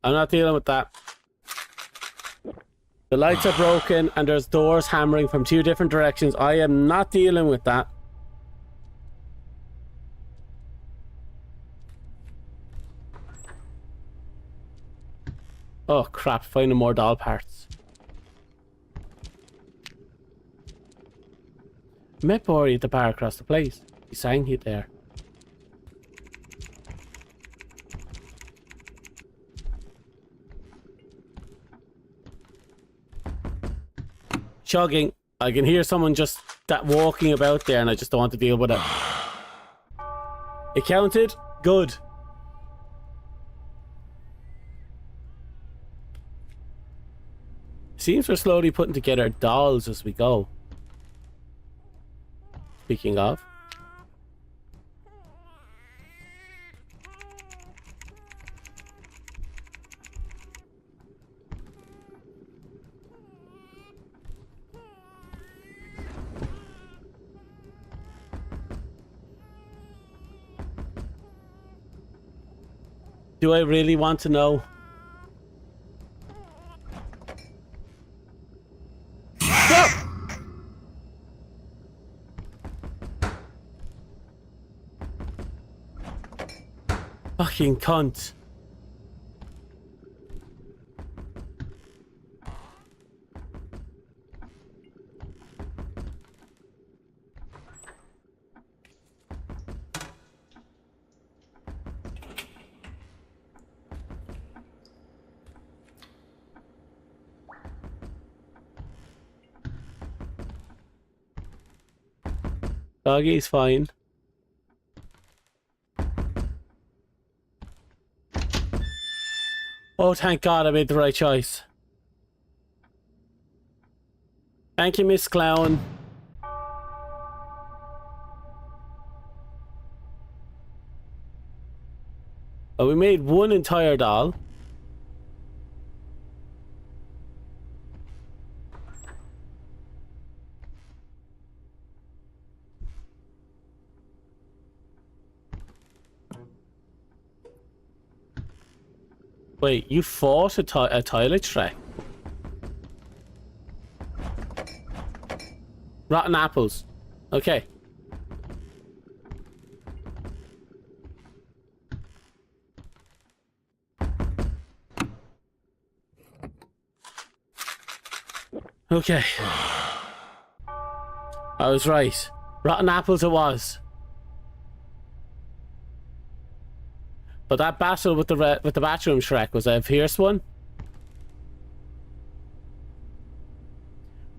A: I'm not dealing with that. The lights are broken and there's doors hammering from 2 different directions. I am not dealing with that. Oh crap, finding more doll parts. Met Bori at the bar across the place. He sang it there. Chugging. I can hear someone just walking about there and I just don't want to deal with it. It counted? Good. Seems we're slowly putting together dolls as we go. Speaking of. Do I really want to know? Fucking cunt. Doggy's fine. Oh, thank God I made the right choice. Thank you, Miss Clown. We made one entire doll. Wait, you fought a toilet Shrek? Rotten apples. Okay. Okay. I was right. Rotten apples it was. But that battle with the bathroom Shrek was a fierce one.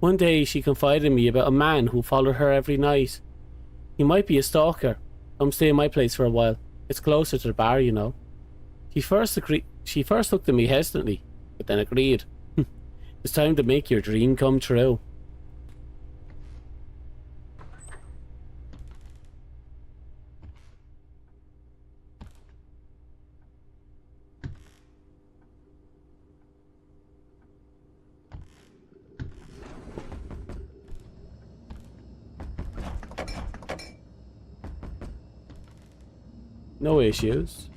A: One day she confided in me about a man who followed her every night. He might be a stalker. Come stay in my place for a while. It's closer to the bar, you know. She first looked at me hesitantly, but then agreed. It's time to make your dream come true. No issues.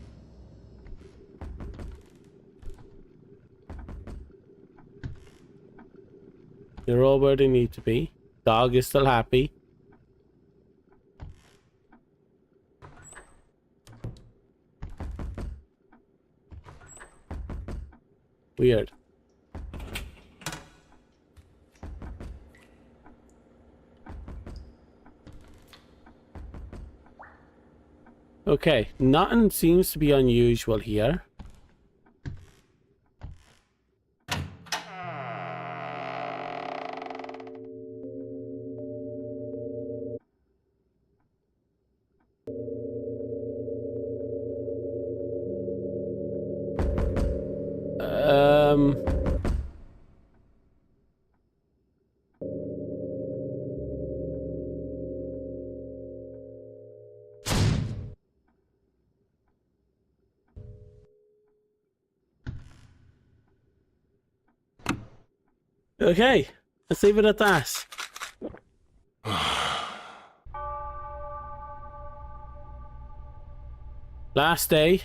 A: They're all where they need to be. Dog is still happy. Weird. Okay, nothing seems to be unusual here. Okay, let's leave it at that. Last day.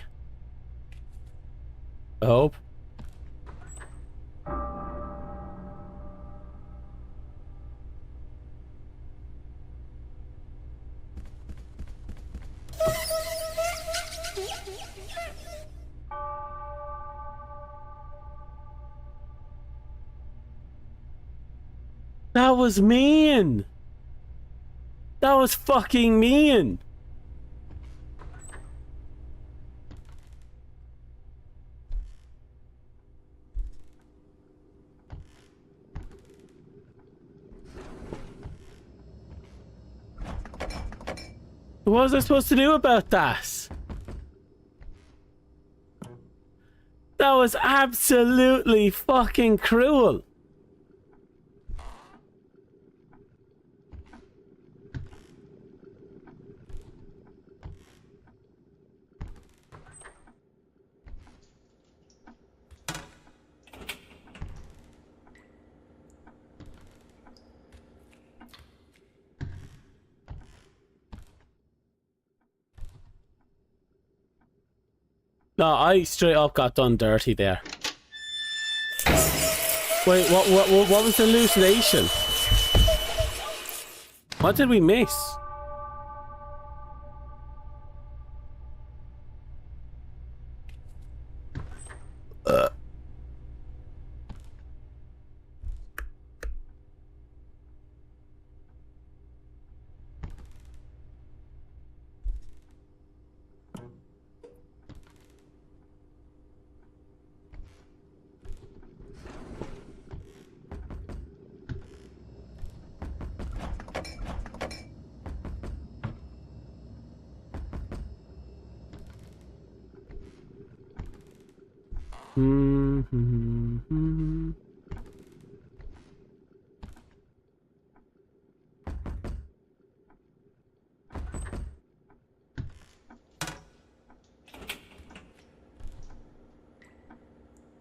A: I hope. That was mean. That was fucking mean. What was I supposed to do about that? That was absolutely fucking cruel. No, I straight up got done dirty there. Wait, what was the hallucination? What did we miss?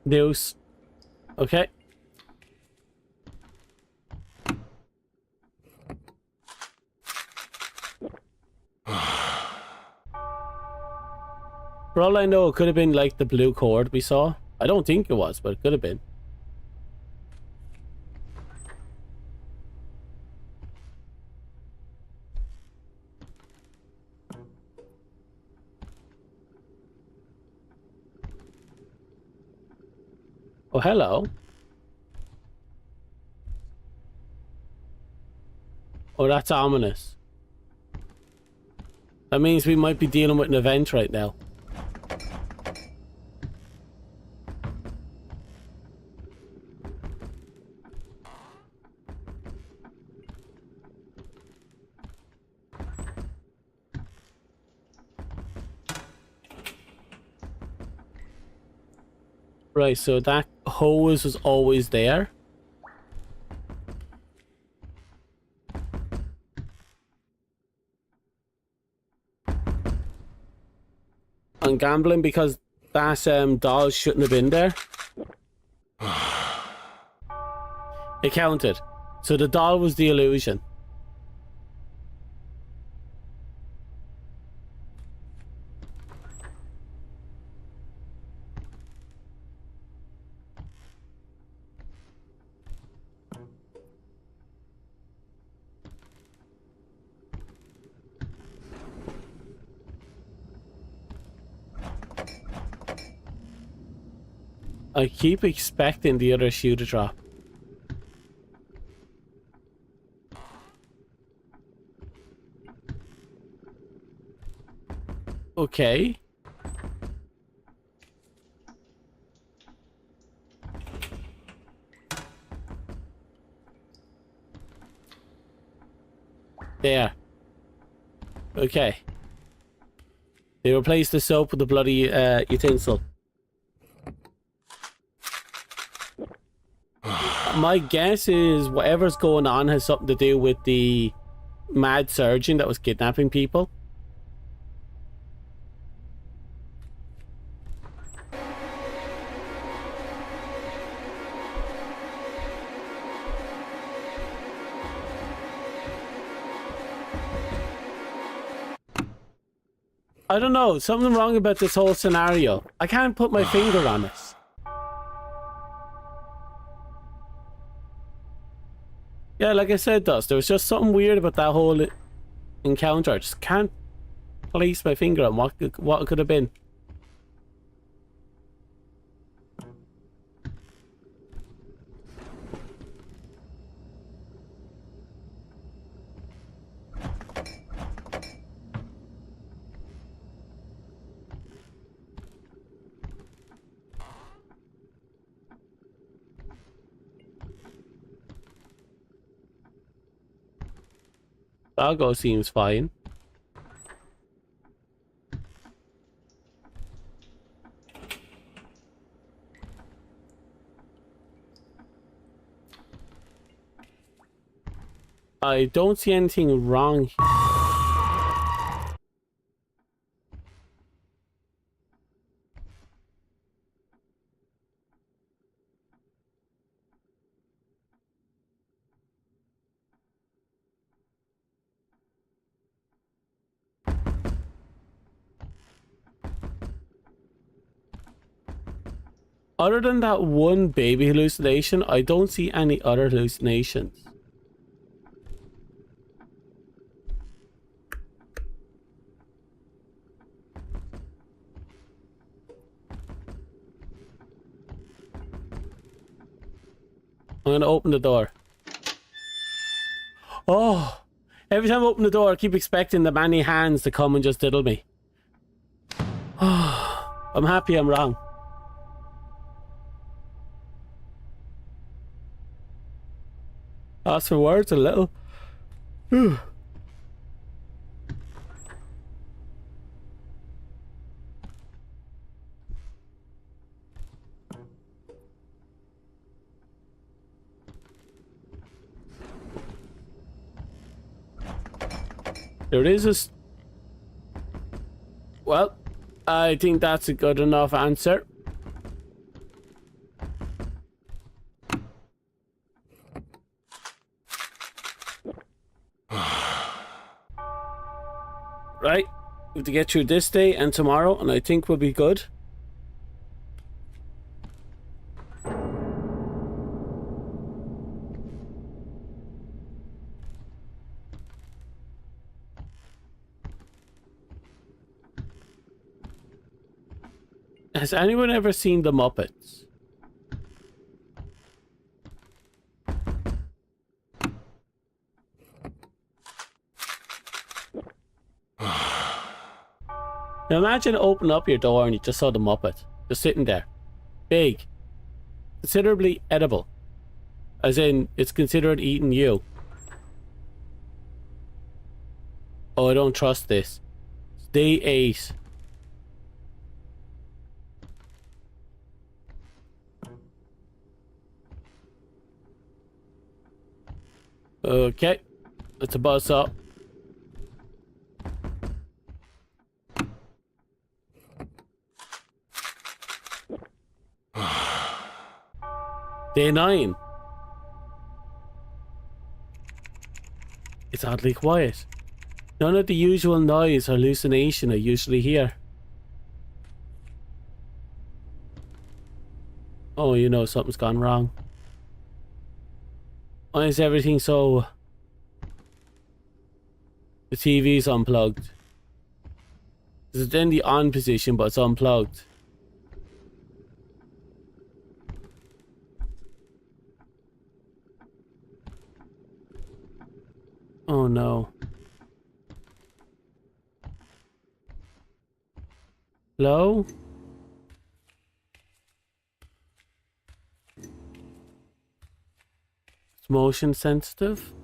A: Deuce. Okay. For all I know, it could have been like the blue cord we saw. I don't think it was, but it could have been. Oh, hello. Oh, that's ominous. That means we might be dealing with an event right now. Right, so that hose was always there. I'm gambling because that doll shouldn't have been there. It counted. So the doll was the illusion. I keep expecting the other shoe to drop. Okay. There. Okay. They replaced the soap with the bloody utensil. My guess is whatever's going on has something to do with the mad surgeon that was kidnapping people. I don't know, something wrong about this whole scenario. I can't put my finger on it. Yeah, like I said, Dust, there was just something weird about that whole encounter. I just can't place my finger on what it could have been. Doggo seems fine. I don't see anything wrong. Other than that one baby hallucination, I don't see any other hallucinations. I'm gonna open the door. Oh! Every time I open the door, I keep expecting the many hands to come and just diddle me. Oh, I'm happy I'm wrong. Ask for words a little. Whew. There is a... Well, I think that's a good enough answer. Right, we have to get through this day and tomorrow, and I think we'll be good. Has anyone ever seen the Muppets? Now imagine opening up your door and you just saw the Muppet just sitting there. Big. Considerably edible. As in, it's considered eating you. Oh, I don't trust this. It's day 8. Okay. Let's buzz up. Day 9. It's oddly quiet. None of the usual noise or hallucination I usually hear. Oh, you know something's gone wrong. Why is everything so... The TV's unplugged. It's in the on position, but it's unplugged. Oh no. Hello? It's motion sensitive?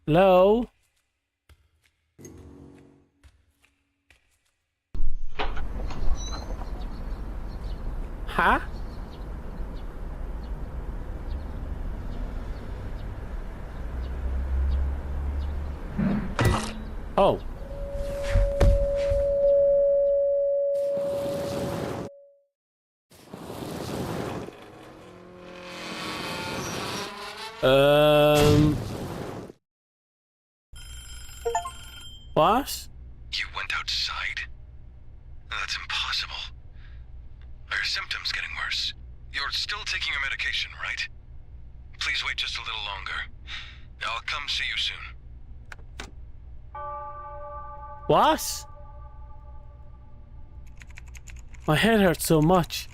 A: Hello? Huh? Oh. What?
B: You went outside? That's impossible. Are your symptoms getting worse? You're still taking your medication, right? Please wait just a little longer. I'll come see you soon.
A: What? My head hurts so much.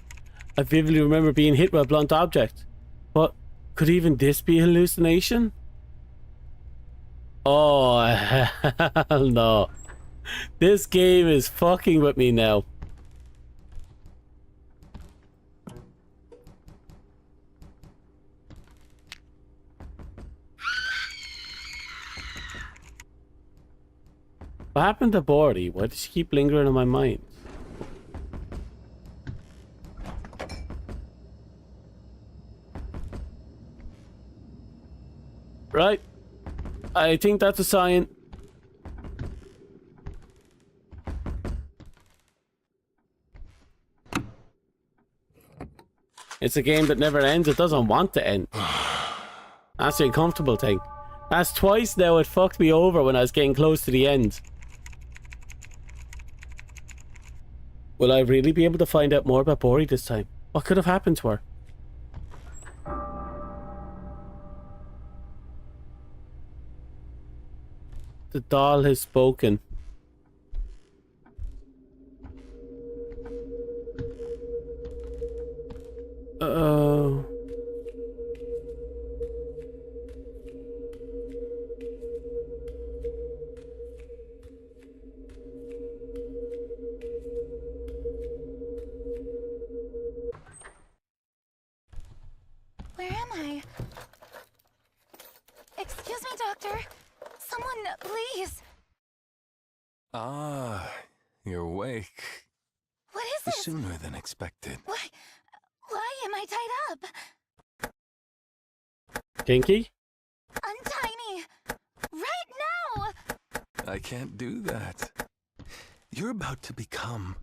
A: I vividly remember being hit by a blunt object. But could even this be a hallucination? Oh, hell no. This game is fucking with me now. What happened to Bordy? Why does she keep lingering in my mind? Right. I think that's a sign. It's a game that never ends. It doesn't want to end. That's the uncomfortable thing. That's twice now it fucked me over when I was getting close to the end. Will I really be able to find out more about Bori this time? What could have happened to her? The doll has spoken. Uh-oh.
D: Where am I? Excuse me, doctor. Someone, please.
B: Ah, you're awake.
D: What is this?
B: Sooner than expected.
D: Why am I tied up?
A: Kinky?
D: Untie me! Right now!
B: I can't do that. You're about to become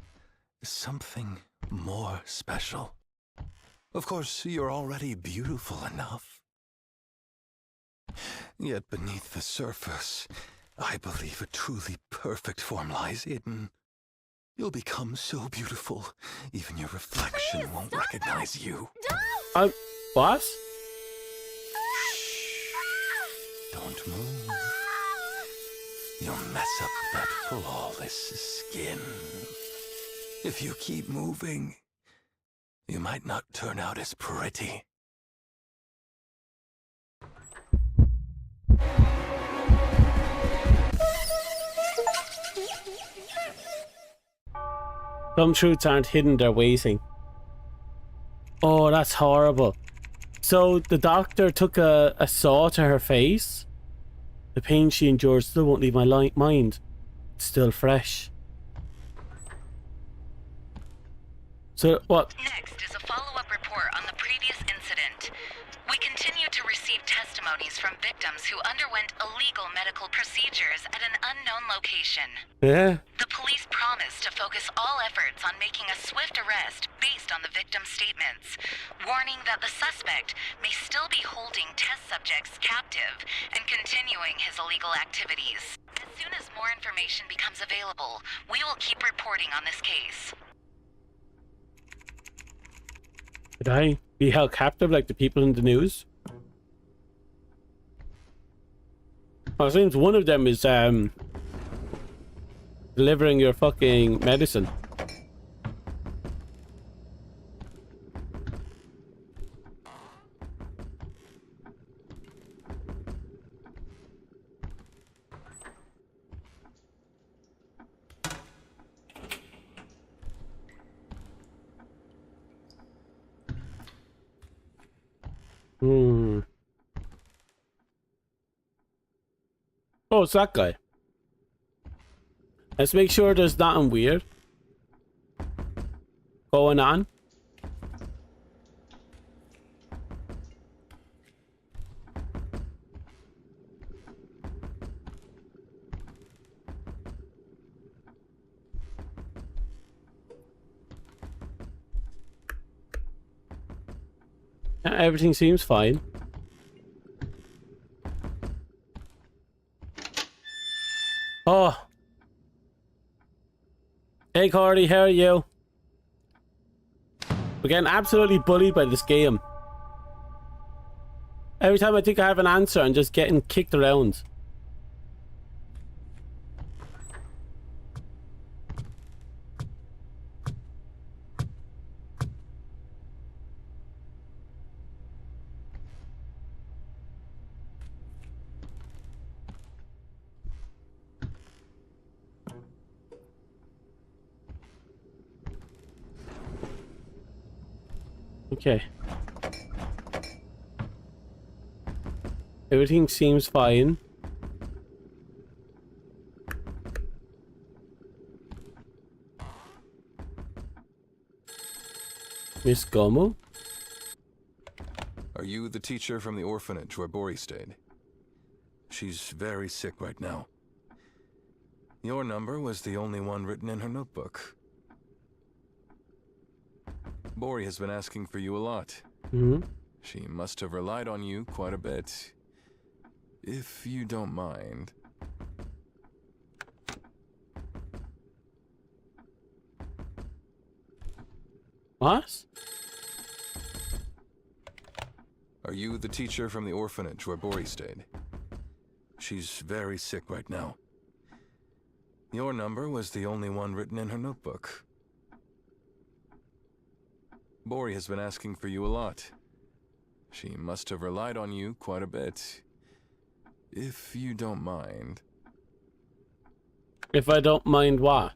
B: something more special. Of course, you're already beautiful enough. Yet beneath the surface,
E: I believe a truly perfect form lies hidden. You'll become so beautiful, even your reflection
D: Please,
E: won't
D: stop
E: recognize you.
D: Don't!
A: What?
E: Don't move. You'll mess up that flawless skin. If you keep moving, you might not turn out as pretty.
A: Some truths aren't hidden, they're waiting. Oh, that's horrible. So the doctor took a saw to her face. The pain she endures still won't leave my mind. It's still fresh. So what?
C: Next is a follow-up report on the previous incident. We continue to receive testimonies from victims who underwent illegal medical procedures at an unknown location.
A: Yeah.
C: The police promise to focus all efforts on making a swift arrest based on the victim's statements, warning that the suspect may still be holding test subjects captive and continuing his illegal activities. As soon as more information becomes available, we will keep reporting on this case.
A: Could I be held captive like the people in the news? Well, it seems one of them is delivering your fucking medicine. Oh, it's that guy. Let's make sure there's nothing weird going on. Yeah, everything seems fine. Oh. Hey Cordy, how are you? We're getting absolutely bullied by this game. Every time I think I have an answer, I'm just getting kicked around. Okay. Everything seems fine. Miss Gomo?
E: Are you the teacher from the orphanage where Bori stayed? She's very sick right now. Your number was the only one written in her notebook. Bori has been asking for you a lot. She must have relied on you quite a bit. If you don't mind.
A: What?
E: Are you the teacher from the orphanage where Bori stayed? She's very sick right now. Your number was the only one written in her notebook. Bori has been asking for you a lot. She must have relied on you quite a bit. If you don't mind.
A: If I don't mind what?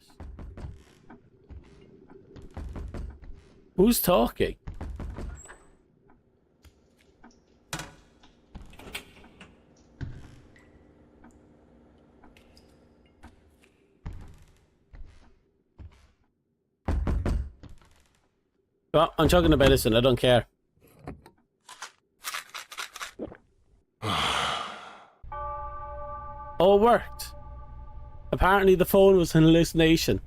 A: Who's talking? Well, I'm talking about this and I don't care. Oh, it worked. Apparently the phone was an hallucination.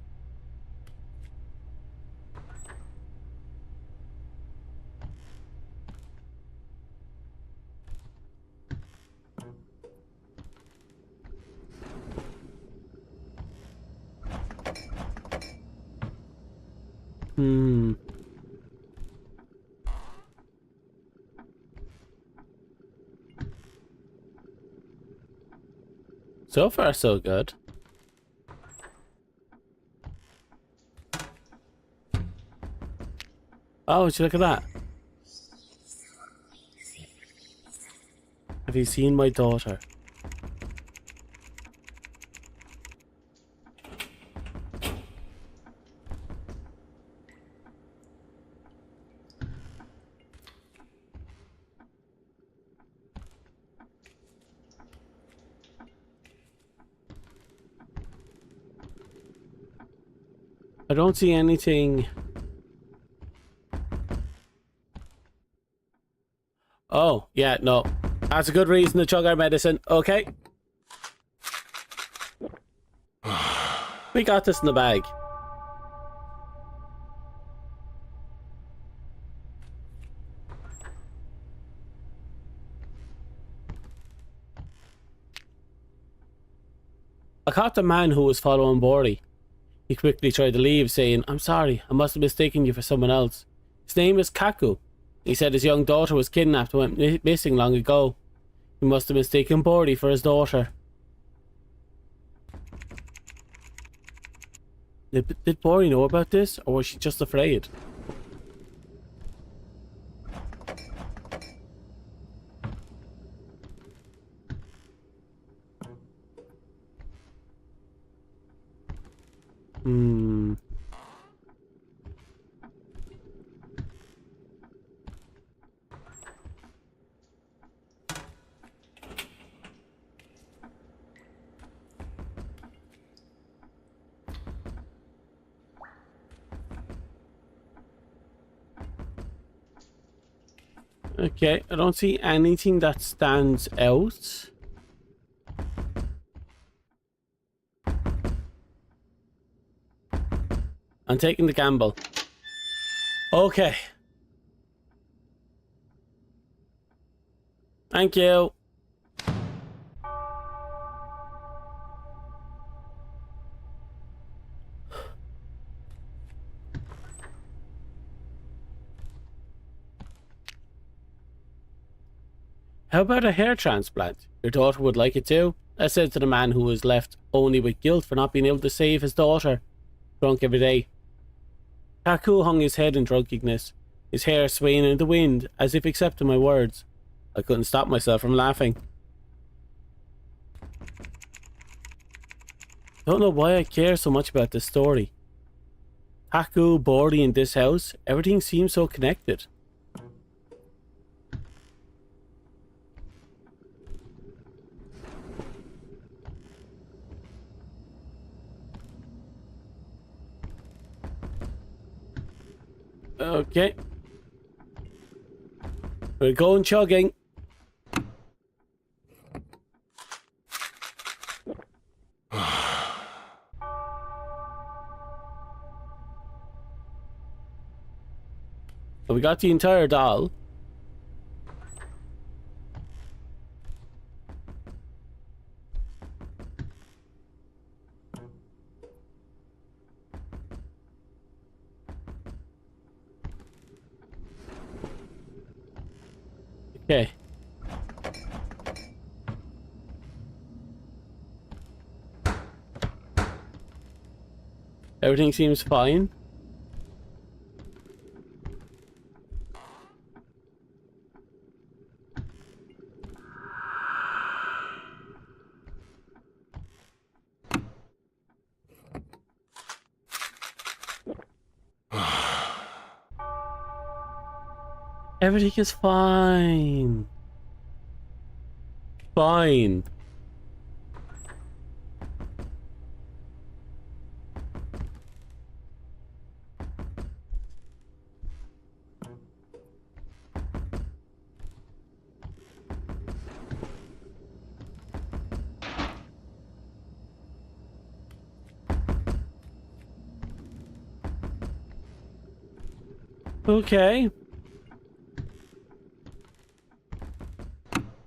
A: Hmm. So far, so good. Oh, would you look at that? Have you seen my daughter? I don't see anything. Oh, yeah, no. That's a good reason to chug our medicine. Okay. We got this in the bag. I caught the man who was following Bordy. He quickly tried to leave, saying, "I'm sorry, I must have mistaken you for someone else. His name is Kaku. He said his young daughter was kidnapped and went missing long ago. He must have mistaken Bordy for his daughter." Did Bordy know about this, or was she just afraid? Hmm. Okay, I don't see anything that stands out. I'm taking the gamble. Okay. Thank you. How about a hair transplant? Your daughter would like it too, I said to the man who was left only with guilt for not being able to save his daughter. Drunk every day. Kaku hung his head in drunkenness, his hair swaying in the wind as if accepting my words. I couldn't stop myself from laughing. Don't know why I care so much about this story. Kaku, Bordy, and this house, everything seems so connected. Okay. We're going chugging. So we got the entire doll. Okay. Everything seems fine. Everything is fine. Fine. Okay.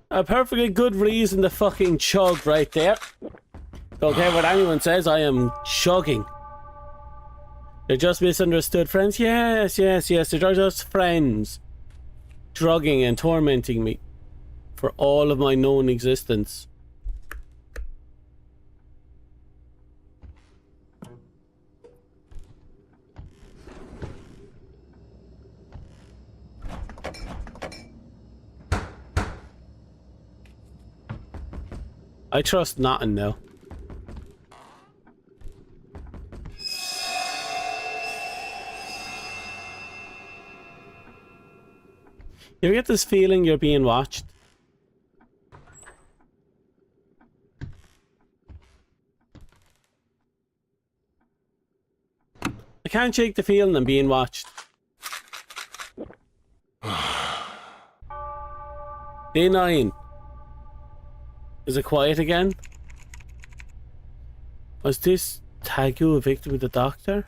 A: A perfectly good reason to fucking chug right there. Don't care what anyone says, I am chugging. They're just misunderstood friends. Yes, yes, yes. They're just friends. Drugging and tormenting me for all of my known existence. I trust nothing now. You ever get this feeling you're being watched? I can't shake the feeling I'm being watched. Day 9. Is it quiet again? Was this Tagu a victim of the doctor?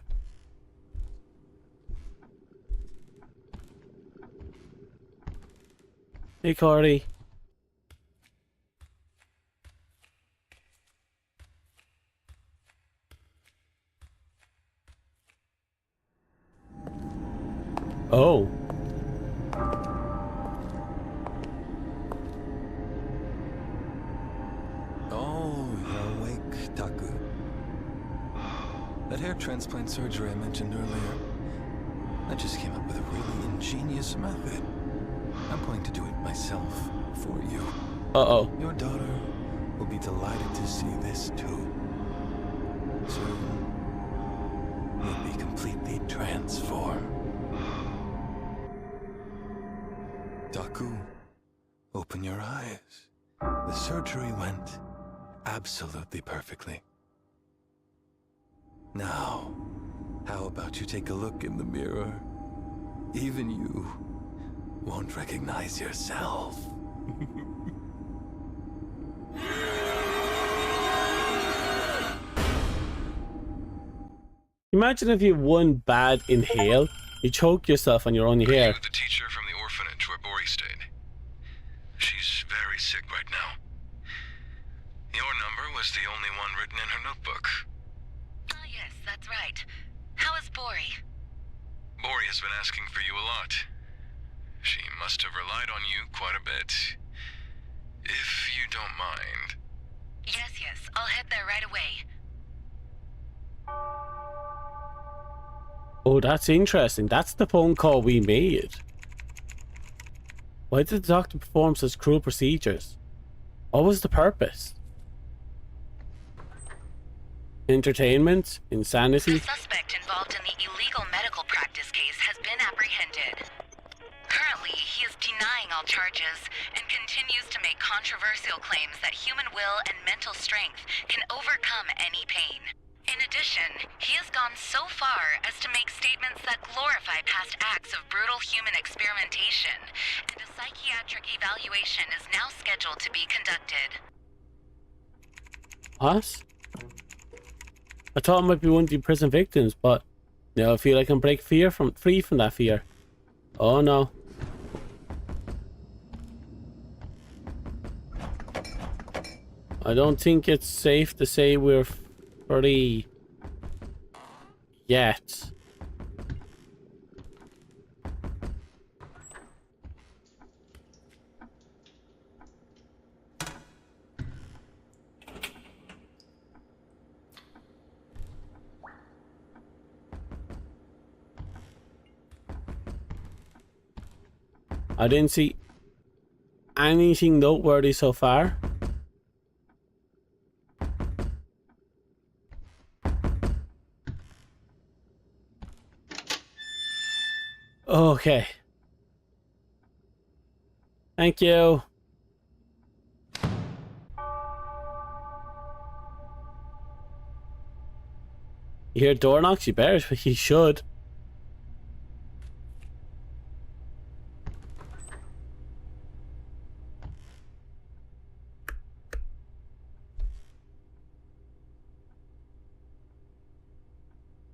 A: Hey, Cordy. Oh.
E: Oh, you're awake, Taku. That hair transplant surgery I mentioned earlier, I just came up with a really ingenious method. I'm going to do it myself for you.
A: Uh-oh.
E: Your daughter will be delighted to see this too. Soon, you'll be completely transformed. Taku, open your eyes. The surgery went absolutely perfectly. Now, how about you take a look in the mirror? Even you won't recognize yourself.
A: Imagine if you had one bad inhale, you choke yourself on your own hair.
B: The teacher from the orphanage where Bori stayed. She's very sick right now. Your number was the only one written in her notebook.
C: Ah, yes, that's right. How is Bori?
B: Bori has been asking for you a lot. She must have relied on you quite a bit. If you don't mind.
C: Yes, yes, I'll head there right away.
A: Oh, that's interesting. That's the phone call we made. Why did the doctor perform such cruel procedures? What was the purpose? Entertainment? Insanity?
C: The suspect involved in the illegal medical practice case has been apprehended. Currently, he is denying all charges and continues to make controversial claims that human will and mental strength can overcome any pain. In addition, he has gone so far as to make statements that glorify past acts of brutal human experimentation, and a psychiatric evaluation is now scheduled to be conducted.
A: What? I thought it might be one of the prison victims, but now I feel I can break free from that fear. Oh no. I don't think it's safe to say we're free yet. I didn't see anything noteworthy so far. Okay. Thank you. You hear door knocks? You better. You should.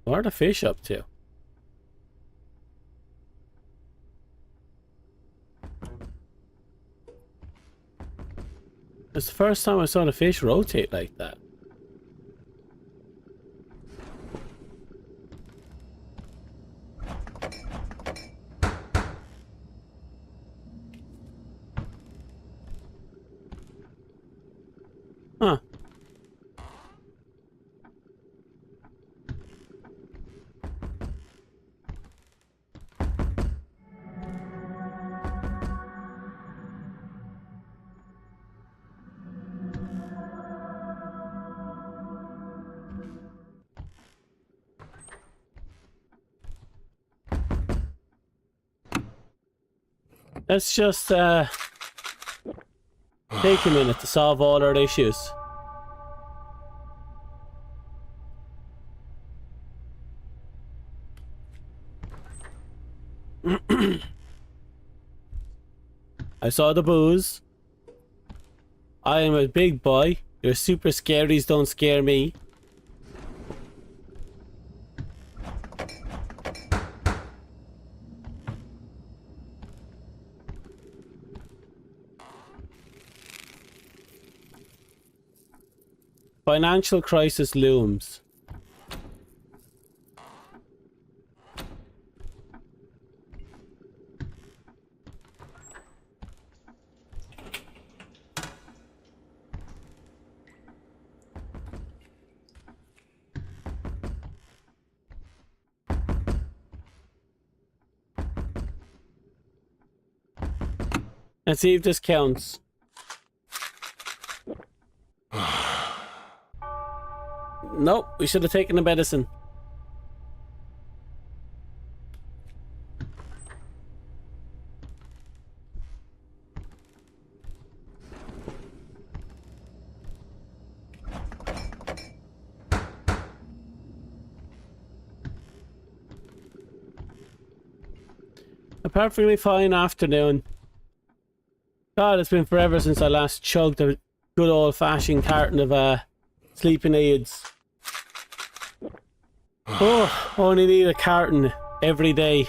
A: What are the fish up to? It's the first time I saw the fish rotate like that. Let's just take a minute to solve all our issues. I saw the booze. I am a big boy. Your super scaries don't scare me. Financial crisis looms. Let's see if this counts. Nope, we should have taken the medicine. A perfectly fine afternoon. God, it's been forever since I last chugged a good old-fashioned carton of sleeping aids. Oh, only need a carton every day.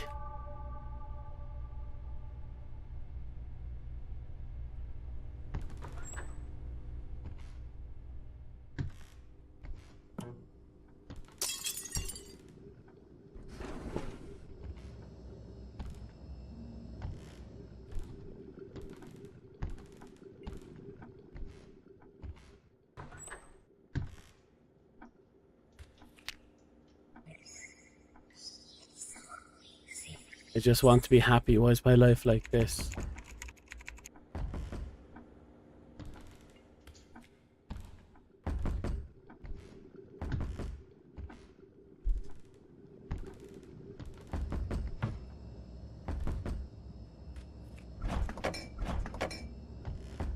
A: I just want to be happy. Why is my life like this?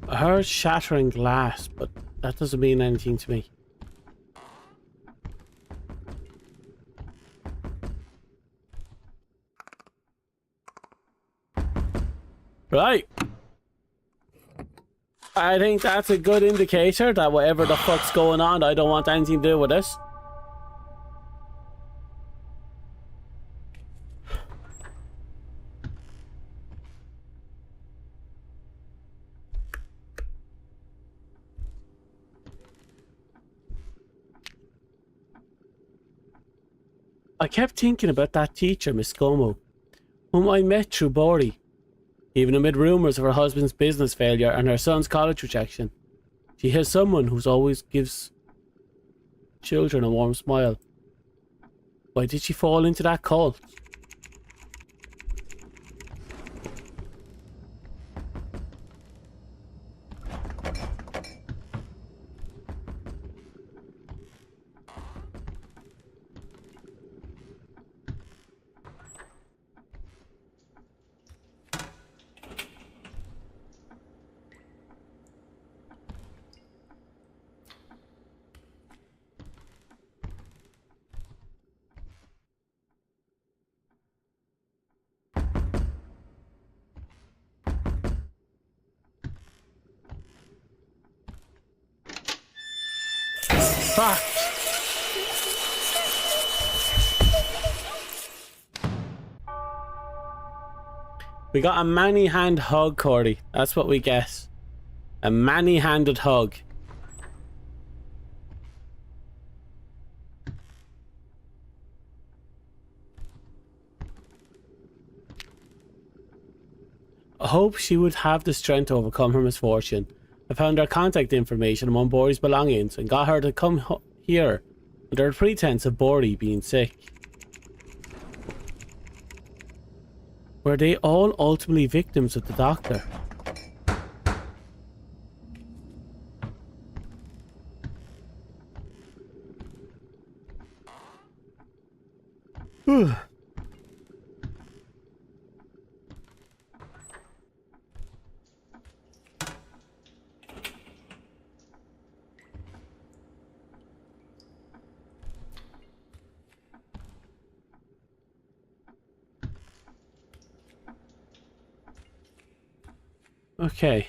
A: I heard shattering glass, but that doesn't mean anything to me. Right. I think that's a good indicator that whatever the fuck's going on, I don't want anything to do with this. I kept thinking about that teacher, Miss Como, whom I met through Bori. Even amid rumours of her husband's business failure and her son's college rejection, she has someone who always gives children a warm smile. Why did she fall into that cult? Fuck! We got a many-hand hug, Cordy. That's what we get. A many-handed hug. I hope she would have the strength to overcome her misfortune. I found her contact information among Bori's belongings and got her to come here under the pretense of Bori being sick. Were they all ultimately victims of the doctor? Okay.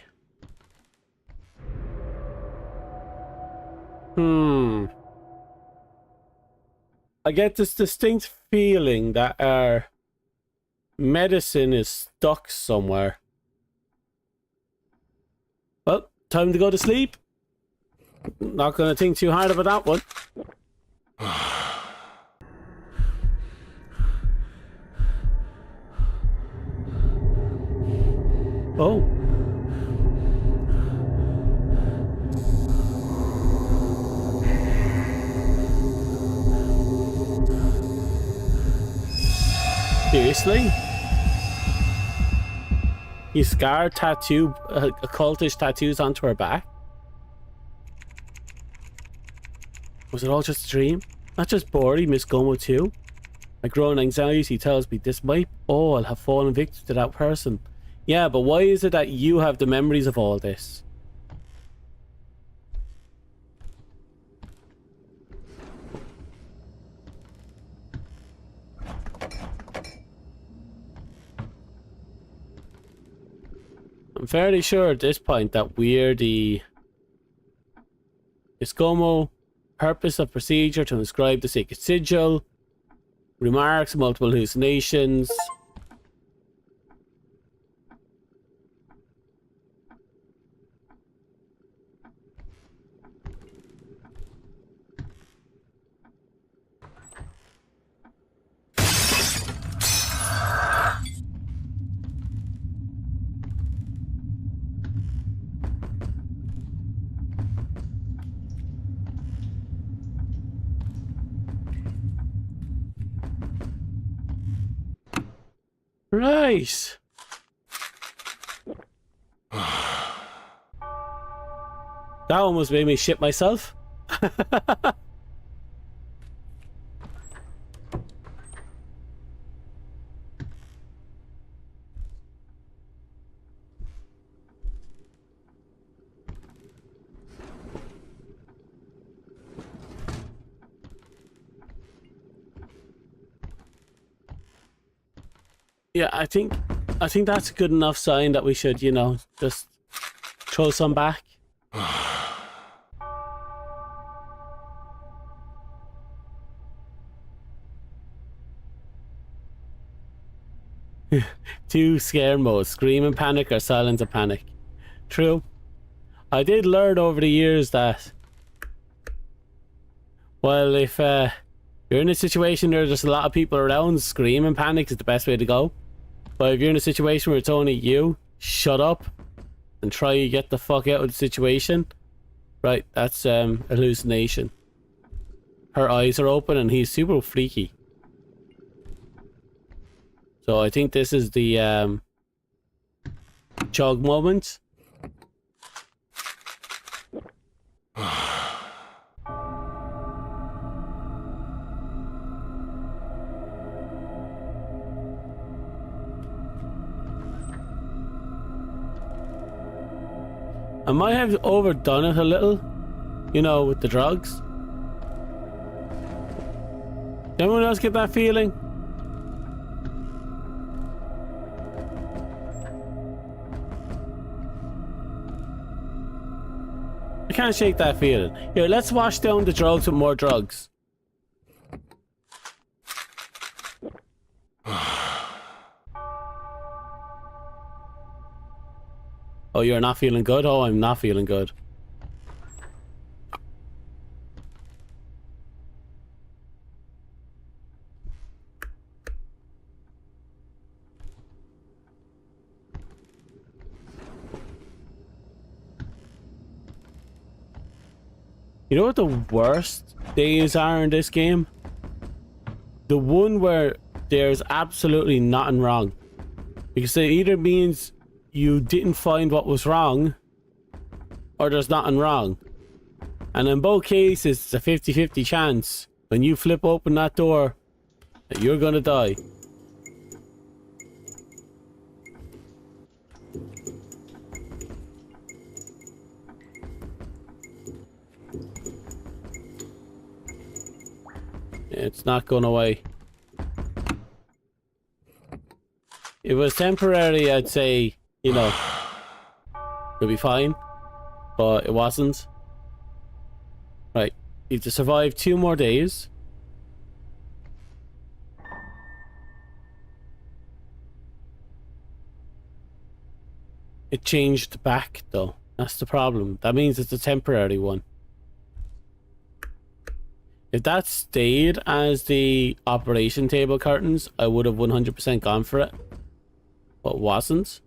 A: I get this distinct feeling that our medicine is stuck somewhere. Well, time to go to sleep. Not gonna think too hard about that one. Oh. Seriously? You scarred tattoo, occultish tattoos onto her back? Was it all just a dream? Not just Bori, Miss Gomo too? My growing anxiety tells me this might all have fallen victim to that person. Yeah, but why is it that you have the memories of all this? I'm fairly sure at this point that we're the Iskomo purpose of procedure to inscribe the sacred sigil, remarks, multiple hallucinations. Right. That almost made me shit myself. Yeah, I think that's a good enough sign that we should, you know, just throw some back. Two scare modes, scream and panic or silence and panic. True. I did learn over the years that, well, if you're in a situation where there's a lot of people around, scream and panic is the best way to go. But if you're in a situation where it's only you, shut up and try to get the fuck out of the situation. Right, that's hallucination. Her eyes are open and he's super freaky. So I think this is the chug moment. I might have overdone it a little, you know, with the drugs. Did anyone else get that feeling? I can't shake that feeling. Here, let's wash down the drugs with more drugs. Oh, you're not feeling good? Oh, I'm not feeling good. You know what the worst days are in this game? The one where there's absolutely nothing wrong. Because it either means you didn't find what was wrong, or there's nothing wrong. And in both cases, it's a 50-50 chance when you flip open that door that you're gonna die. It's not going away. If it was temporary, I'd say, you know, It'll be fine. But it wasn't. Right. You have to survive 2 more days. It changed back though. That's the problem. That means it's a temporary one. If that stayed as the operation table curtains, I would have 100% gone for it. But wasn't.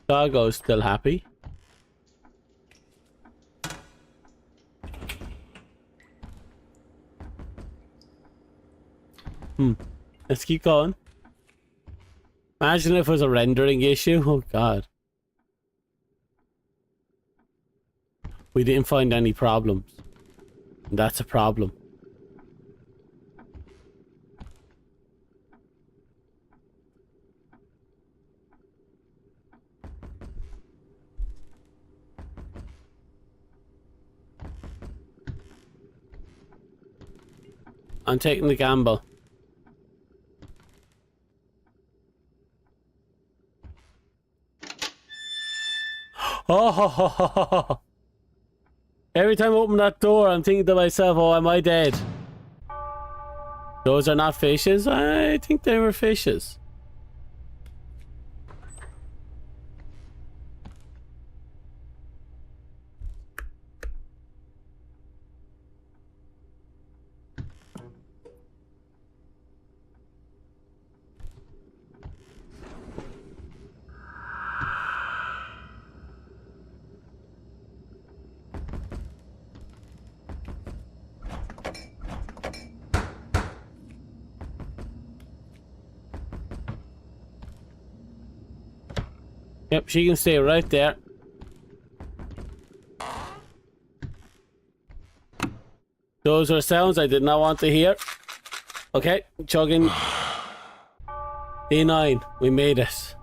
A: Doggo's still happy. Let's keep going. Imagine if it was a rendering issue. Oh god. We didn't find any problems. That's a problem. I'm taking the gamble. Oh, every time I open that door, I'm thinking to myself, oh, am I dead? Those are not fishes? I think they were fishes. Yep, she can stay right there. Those are sounds I did not want to hear. Okay, chugging. Day 9, we made it.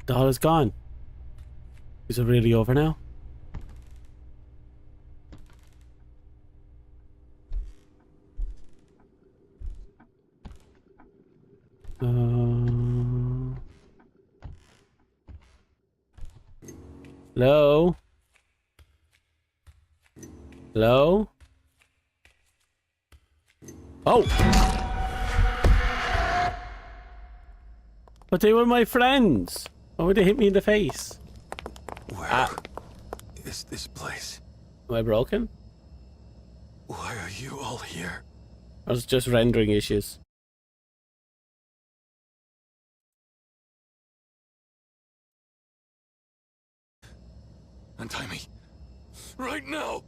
A: Doll is gone. Is it really over now? Hello? Hello? Oh! But they were my friends! Why would they hit me in the face?
E: Where is this place?
A: Am I broken?
E: Why are you all here?
A: Or is it just rendering issues?
E: Untie me. Right now!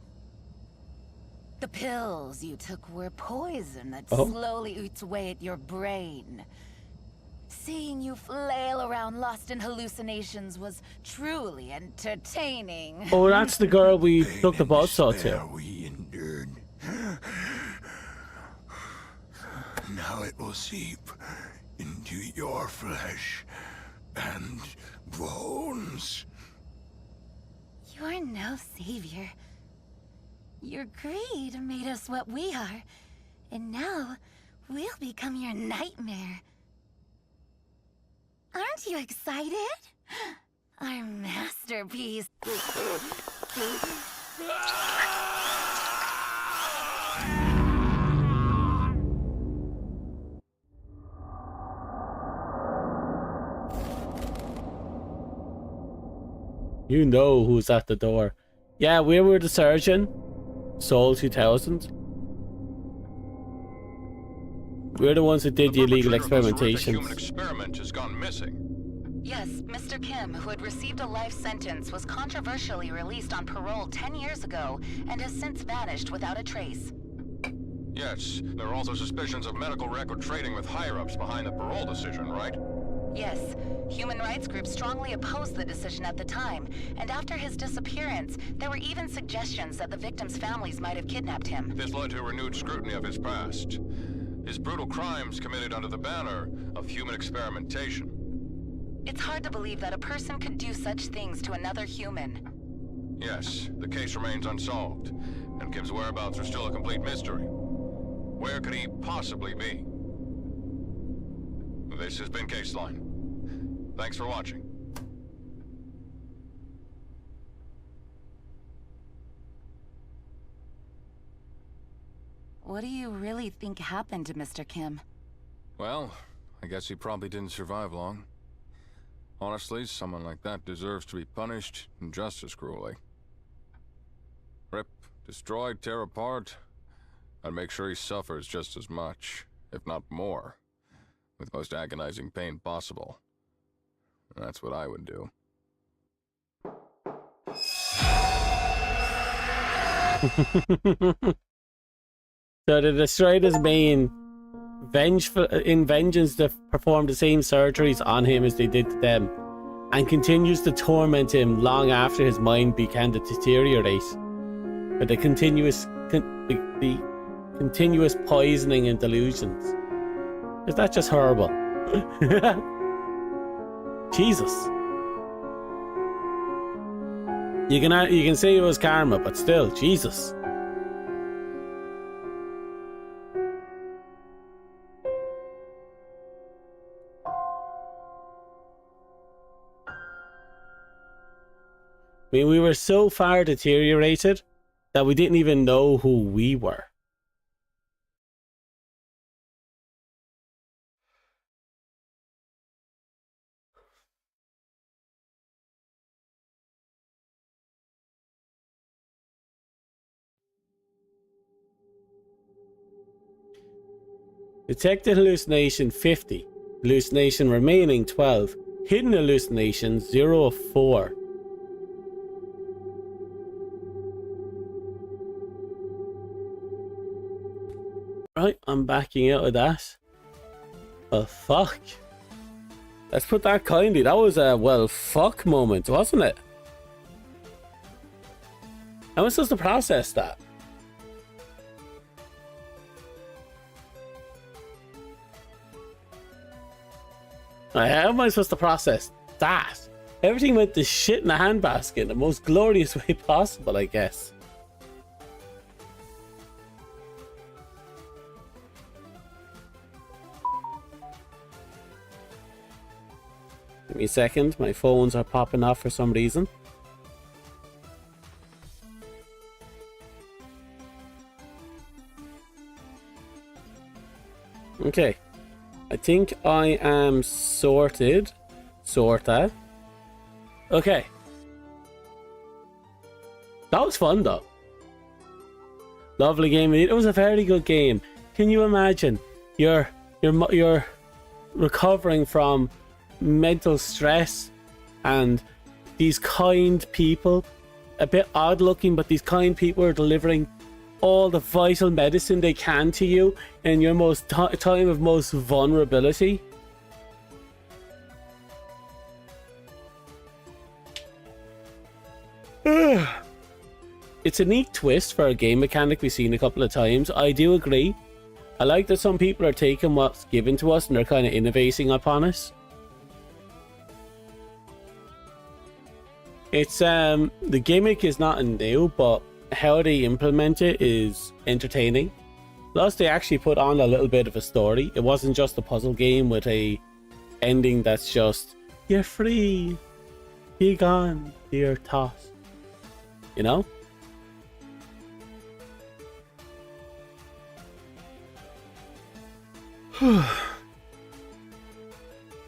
D: The pills you took were poison that
A: Oh.
D: slowly eats away at your brain. Seeing you flail around lost in hallucinations was truly entertaining.
A: Oh, that's the girl we took the buzzsaw
E: Despair
A: to.
E: we endured. Now it will seep into your flesh and bones.
D: You're no savior. Your greed made us what we are, and now we'll become your nightmare. Aren't you excited? Our masterpiece.
A: You know who's at the door. Yeah, we were the surgeon. Soul 2000. We're the ones who did the illegal
B: Human
A: experimentations.
B: experiment has gone missing.
C: Yes, Mr. Kim, who had received a life sentence, was controversially released on parole 10 years ago and has since vanished without a trace.
B: Yes, there are also suspicions of medical record trading with higher-ups behind the parole decision, right?
C: Yes, human rights groups strongly opposed the decision at the time, and after his disappearance, there were even suggestions that the victims' families might have kidnapped him.
B: This led to renewed scrutiny of his past.
F: his brutal crimes committed under the banner of human experimentation.
C: It's hard to believe that a person could do such things to another human.
F: Yes, the case remains unsolved, and Kim's whereabouts are still a complete mystery. Where could he possibly be? This has been Caseline. Thanks for watching.
C: What do you really think happened to Mr. Kim?
F: Well, I guess he probably didn't survive long. Honestly, someone like that deserves to be punished just as cruelly. Rip, destroy, tear apart, I'd make sure he suffers just as much, if not more, with most agonizing pain possible. That's what I would do.
A: So the Destroyers being vengeful in vengeance to perform the same surgeries on him as they did to them, and continues to torment him long after his mind began to deteriorate. But the continuous poisoning and delusions. Is that just horrible? Jesus. You can say it was karma, but still, Jesus. I mean, we were so far deteriorated that we didn't even know who we were. Detected hallucination 50. Hallucination remaining 12. Hidden hallucination 0 of 4. Right, I'm backing out of that. Well, fuck. Let's put that kindly. That was a well fuck moment, wasn't it? How am I supposed to process that? How am I supposed to process that? Everything went to shit in a handbasket in the most glorious way possible, I guess. Give me a second, my phones are popping off for some reason. Okay. I think I am sorted. Sorta. Okay. That was fun though. Lovely game. It was a very good game. Can you imagine? You're recovering from mental stress, and these kind people, a bit odd looking, but these kind people are delivering all the vital medicine they can to you in your most time of most vulnerability. It's a neat twist for a game mechanic we've seen a couple of times. I do agree. I like that some people are taking what's given to us and they're kind of innovating upon us. It's the gimmick is not new, but how they implement it is entertaining. Plus, they actually put on a little bit of a story. It wasn't just a puzzle game with a ending that's just, you're free, be gone, dear toss. You know?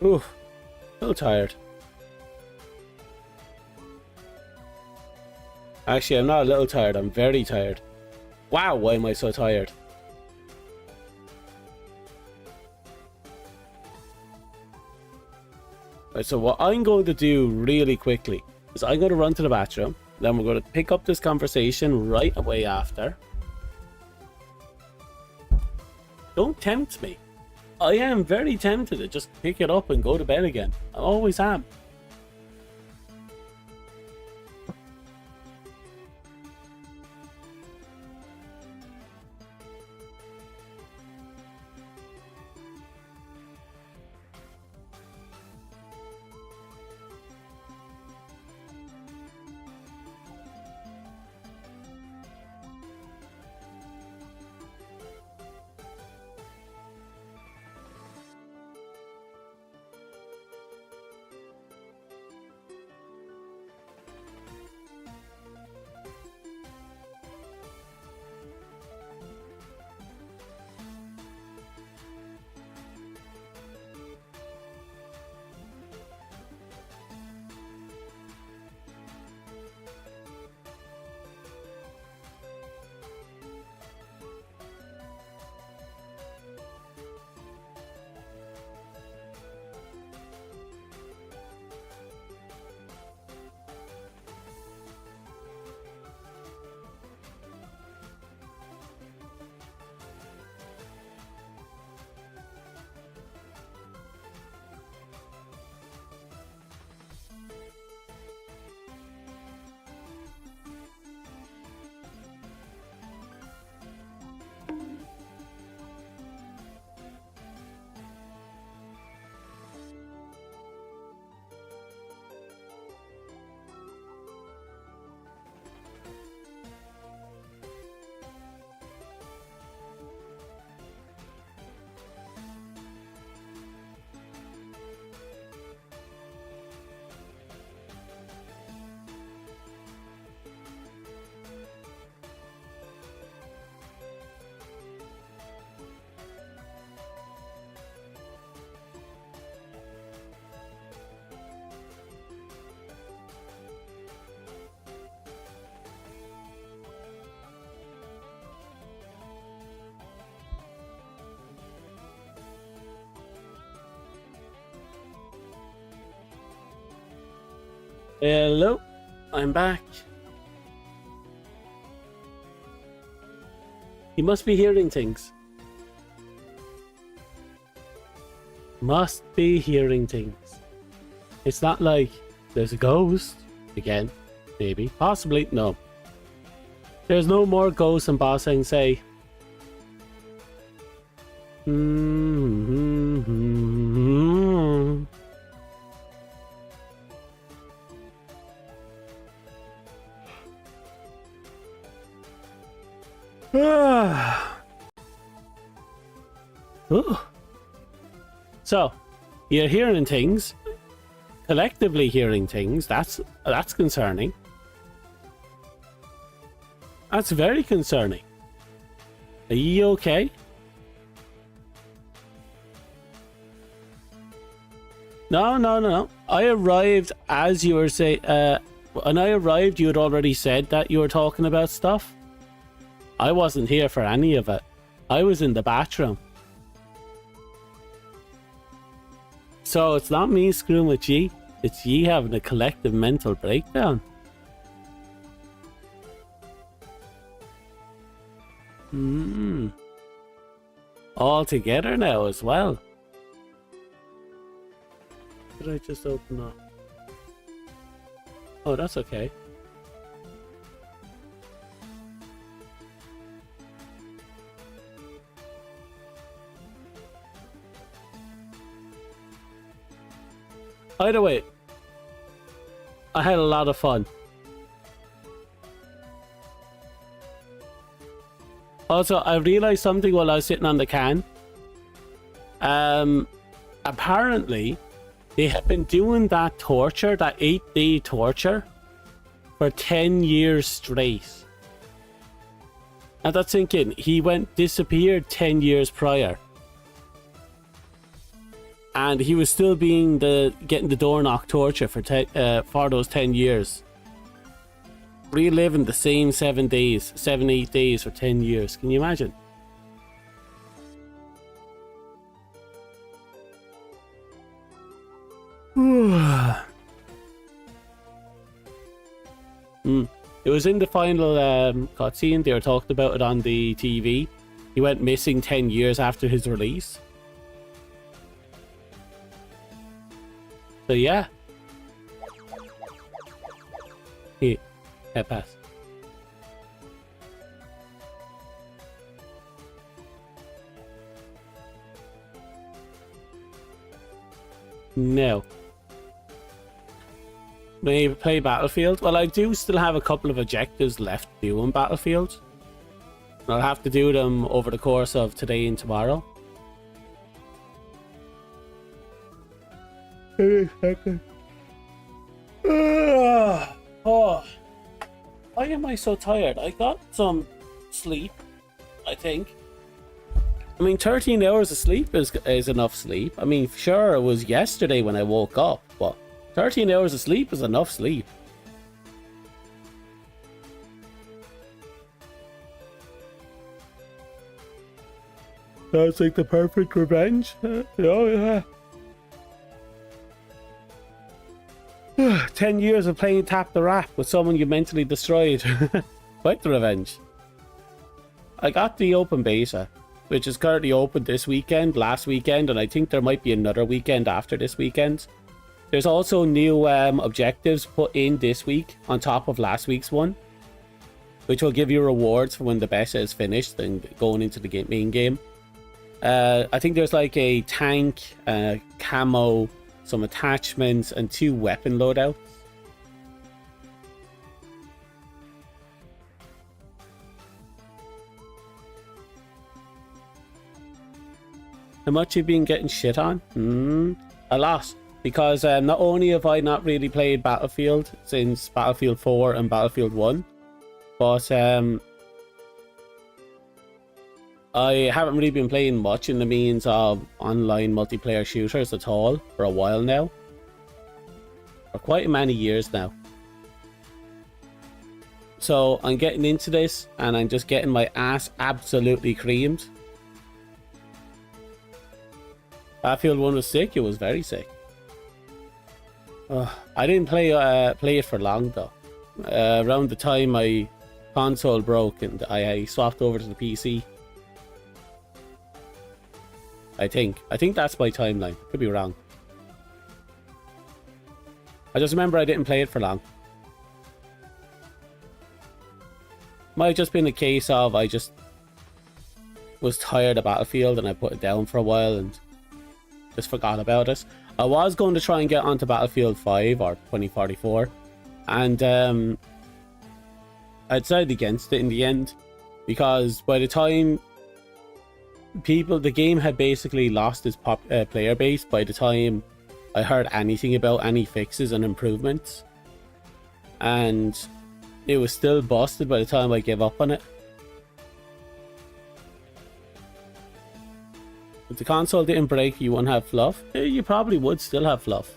A: Ooh, a little tired. Actually, I'm not a little tired, I'm very tired. Wow, why am I so tired? Right, so what I'm going to do really quickly is I'm going to run to the bathroom, then we're going to pick up this conversation right away after. Don't tempt me. I am very tempted to just pick it up and go to bed again. I always am. Hello, I'm back. You must be hearing things. Must be hearing things. It's not like there's a ghost again. Maybe. Possibly. No. There's no more ghosts and bossing, say. So, you're hearing things, collectively hearing things. That's concerning. That's very concerning. Are you okay? No. I arrived as you were saying. When I arrived, you had already said that you were talking about stuff. I wasn't here for any of it. I was in the bathroom. So it's not me screwing with ye. It's ye having a collective mental breakdown. All together now as well. Did I just open up? Oh, that's okay. Either way, I had a lot of fun. Also, I realized something while I was sitting on the can. Apparently, they have been doing that torture, that 8-day torture, for 10 years straight. And that's thinking, he disappeared 10 years prior. And he was still being getting the door knock torture for those 10 years. Reliving the same 7, 8 days for 10 years. Can you imagine? It was in the final cutscene. They were talking about it on the TV. He went missing 10 years after his release. So yeah. Here, headpat. No. Maybe play Battlefield. Well, I do still have a couple of objectives left to do on Battlefield. I'll have to do them over the course of today and tomorrow. Any second. Oh, why am I so tired? I got some sleep, I think. I mean, 13 hours of sleep is enough sleep. I mean, sure, it was yesterday when I woke up, but 13 hours of sleep is enough sleep. That's like the perfect revenge. Oh, yeah. 10 years of playing Tap the Rap with someone you mentally destroyed. Quite the revenge. I got the open beta, which is currently open this weekend, last weekend, and I think there might be another weekend after this weekend. There's also new objectives put in this week on top of last week's one, which will give you rewards for when the beta is finished and going into the main game. I think there's like a tank, camo, some attachments, and 2 weapon loadouts. How much you been getting shit on? A lot. Because not only have I not really played Battlefield since Battlefield 4 and Battlefield 1, but I haven't really been playing much in the means of online multiplayer shooters at all for a while now. For quite many years now. So I'm getting into this and I'm just getting my ass absolutely creamed. Battlefield 1 was sick, it was very sick. I didn't play it for long though. Around the time my console broke and I swapped over to the PC. I think that's my timeline. Could be wrong. I just remember I didn't play it for long. Might have just been a case of I just was tired of Battlefield and I put it down for a while and just forgot about it. I was going to try and get onto Battlefield 5 or 2044 and I decided against it in the end because by the time the game had basically lost its player base by the time I heard anything about any fixes and improvements, and it was still busted by the time I gave up on it. If the console didn't break, you wouldn't have fluff. You probably would still have fluff.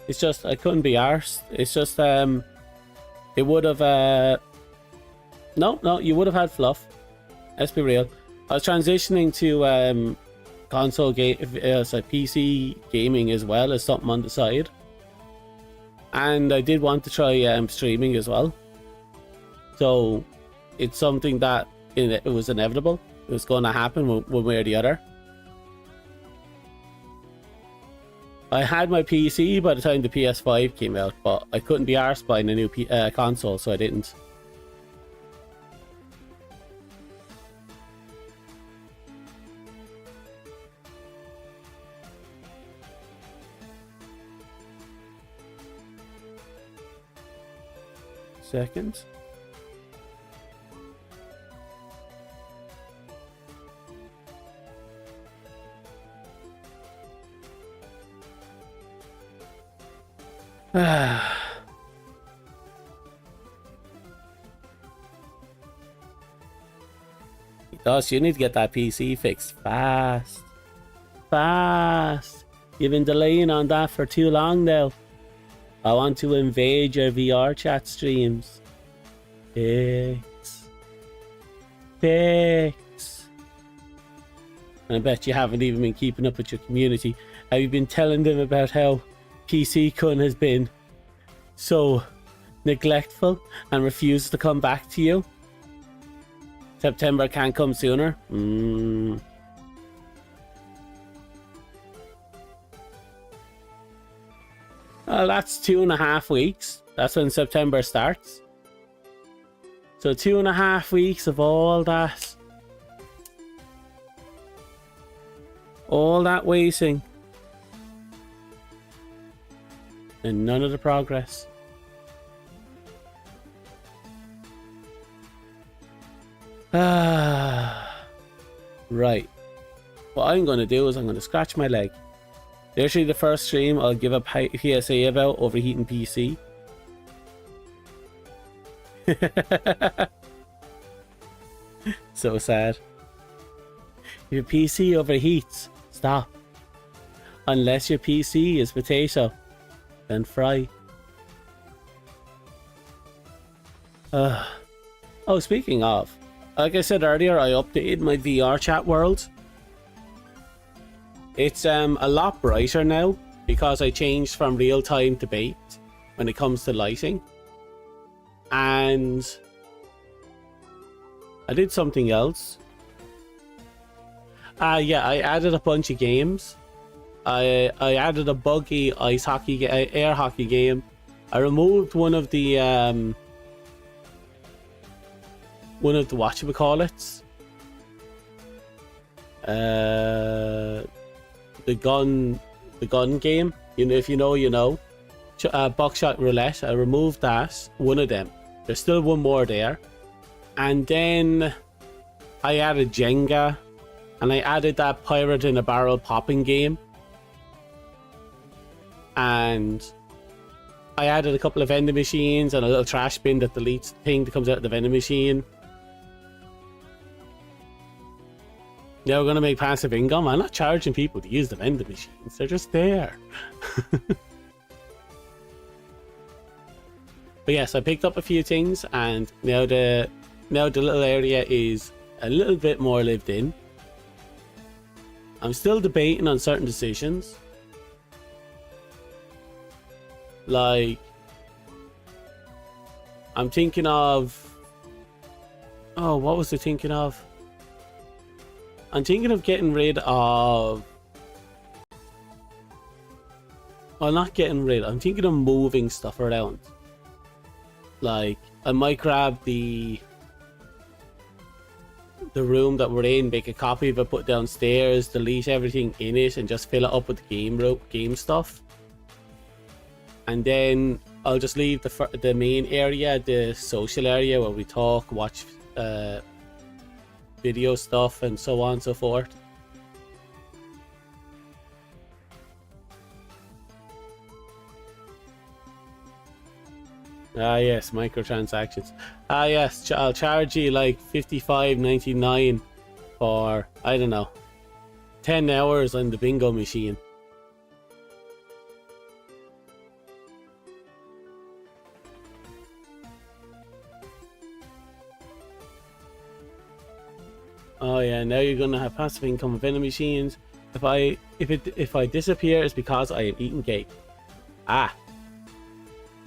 A: It's just I couldn't be arsed. It's just it would have no, you would have had fluff. Let's be real. I was transitioning to console game, like PC gaming as well as something on the side, and I did want to try streaming as well. So it's something that it was inevitable. It was going to happen one way or the other. I had my PC by the time the PS5 came out, but I couldn't be arsed buying a new console, so I didn't. Second. Thus, you need to get that PC fixed fast. Fast. You've been delaying on that for too long now. I want to invade your VR chat streams. Fix. Fix. And I bet you haven't even been keeping up with your community. Have you been telling them about how PC Kun has been so neglectful and refuses to come back to you? September can't come sooner. Well, that's 2.5 weeks. That's when September starts. So 2.5 weeks of all that waiting. And none of the progress. Right. What I'm going to do is I'm going to scratch my leg. Literally the first stream I'll give a PSA about overheating PC. So sad. If your PC overheats, stop. Unless your PC is potato, then fry. Oh, speaking of, like I said earlier, I updated my VR chat world. It's a lot brighter now because I changed from real time to baked when it comes to lighting. And I did something else. Yeah, I added a bunch of games. I added a buggy air hockey game. I removed one of the whatchamacallits. The gun game. You know, if you know, you know. Buckshot roulette. I removed that. One of them. There's still one more there. And then I added Jenga, and I added that pirate in a barrel popping game. And I added a couple of vending machines and a little trash bin that deletes the thing that comes out of the vending machine. Now we're going to make passive income. I'm not charging people to use the vending machines. They're just there. But yes, I picked up a few things, and now the little area is a little bit more lived in. I'm still debating on certain decisions. Like, I'm thinking of... Oh, what was I thinking of? I'm thinking of getting rid of... Well, not getting rid. I'm thinking of moving stuff around. Like, I might grab the room that we're in, make a copy of it, put it downstairs, delete everything in it, and just fill it up with game stuff. And then I'll just leave the main area, the social area, where we talk, watch video stuff, and so on and so forth. Ah yes, microtransactions. Ah yes, I'll charge you like $55.99 for, I don't know, 10 hours on the bingo machine. Oh yeah, now you're gonna have passive income of vending machines. If I disappear, it's because I am eating cake. Ah,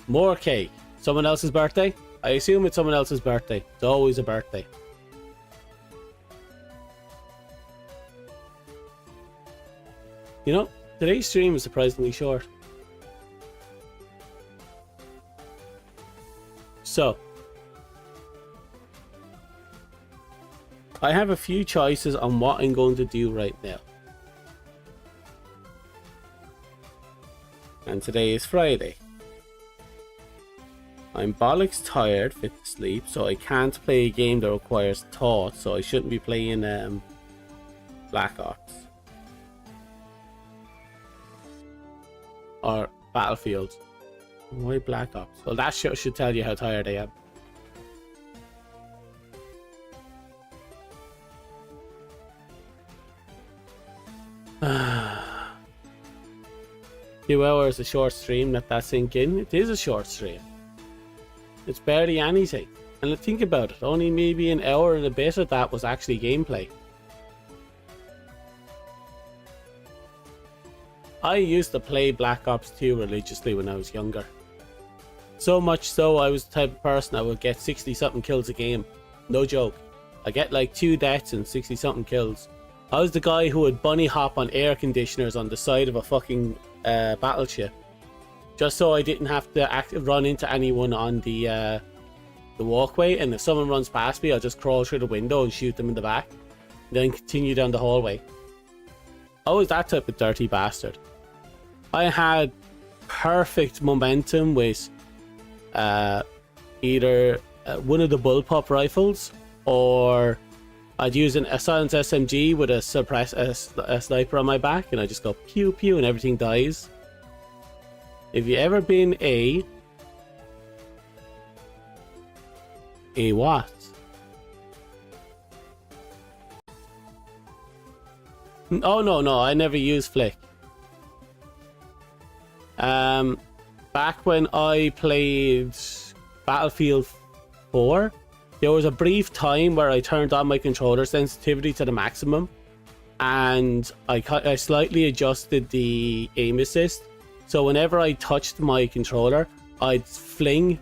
A: more cake. Someone else's birthday? I assume it's someone else's birthday. It's always a birthday. You know, today's stream is surprisingly short. So, I have a few choices on what I'm going to do right now. And today is Friday. I'm bollocks tired, fit to sleep, so I can't play a game that requires thought, so I shouldn't be playing Black Ops. Or Battlefield. Why Black Ops? Well, that should tell you how tired I am. Two hours a short stream, let that sink in. It is a short stream. It's barely anything. And think about it, only maybe an hour and a bit of that was actually gameplay. I used to play Black Ops 2 religiously when I was younger. So much so, I was the type of person that would get 60 something kills a game. No joke. I get like 2 deaths and 60 something kills. I was the guy who would bunny hop on air conditioners on the side of a fucking battleship, just so I didn't have to run into anyone on the walkway. And if someone runs past me, I'll just crawl through the window and shoot them in the back, then continue down the hallway. I was that type of dirty bastard. I had perfect momentum with either one of the bullpup rifles, or I'd use a silenced SMG with a sniper on my back, and I just go pew pew and everything dies. If you ever been a what? Oh no, I never used Flick. Back when I played Battlefield 4, there was a brief time where I turned on my controller sensitivity to the maximum, and I slightly adjusted the aim assist. So whenever I touched my controller, I'd fling,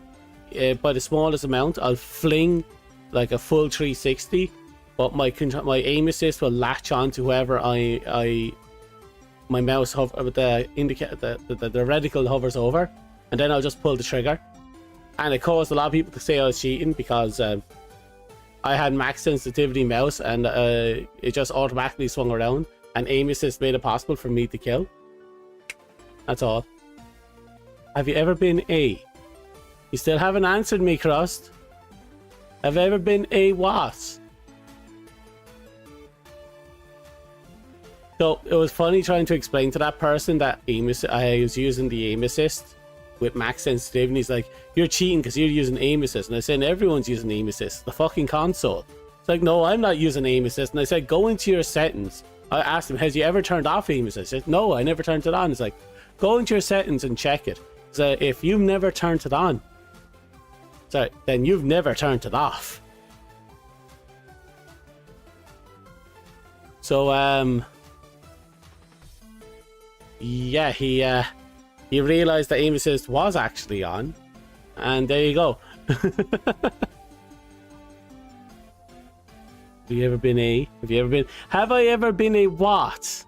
A: by the smallest amount, I'll fling like a full 360, but my aim assist will latch on to whoever my mouse hover with the indicator, the reticle hovers over, and then I'll just pull the trigger. And it caused a lot of people to say I was cheating, because I had max sensitivity mouse, and it just automatically swung around, and aim assist made it possible for me to kill. That's all. Have you ever been a? You still haven't answered me, Crust. Have you ever been a what? So it was funny trying to explain to that person that I was using the aim assist with max sensitivity, and he's like, you're cheating because you're using aim assist. And I said, everyone's using aim assist, the fucking console. It's like, no, I'm not using aim assist. And I said, go into your settings. I asked him, has you ever turned off aim assist? He said, no, I never turned it on. It's like, go into your settings and check it. So if you've never turned it on, sorry, then you've never turned it off. So yeah, he you realize that aim assist was actually on, and there you go. Have I ever been a what?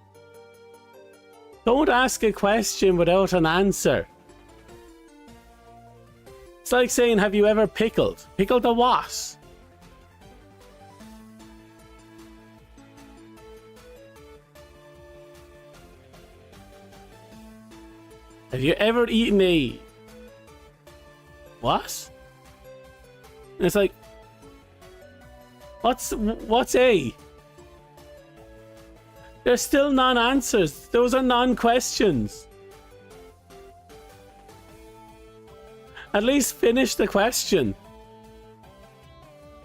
A: Don't ask a question without an answer. It's like saying, have you ever pickled? Pickled a what? Have you ever eaten a... What? And it's like... What's a? They're still non-answers. Those are non-questions. At least finish the question.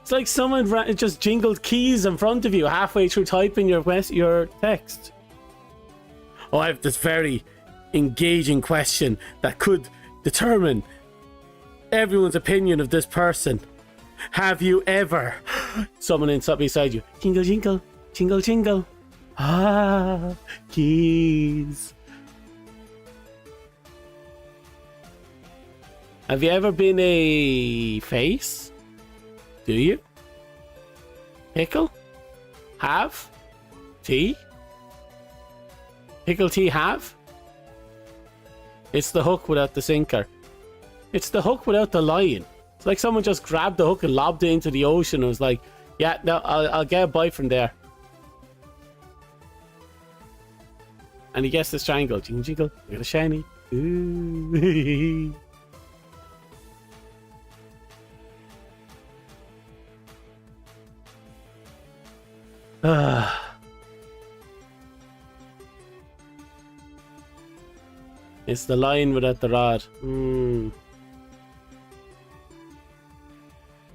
A: It's like someone just jingled keys in front of you halfway through typing your text. Oh, I have this very engaging question that could determine everyone's opinion of this person. Have you ever... Someone inside beside you. Jingle, jingle, jingle, jingle. Ah, keys. Have you ever been a face? Do you? Pickle? Have? Tea? Pickle tea have? It's the hook without the sinker. It's the hook without the line. It's like someone just grabbed the hook and lobbed it into the ocean and was like, yeah, no, I'll get a bite from there. And he gets the strangle. Jingle, jingle. We got a shiny. Ooh. It's the line without the rod.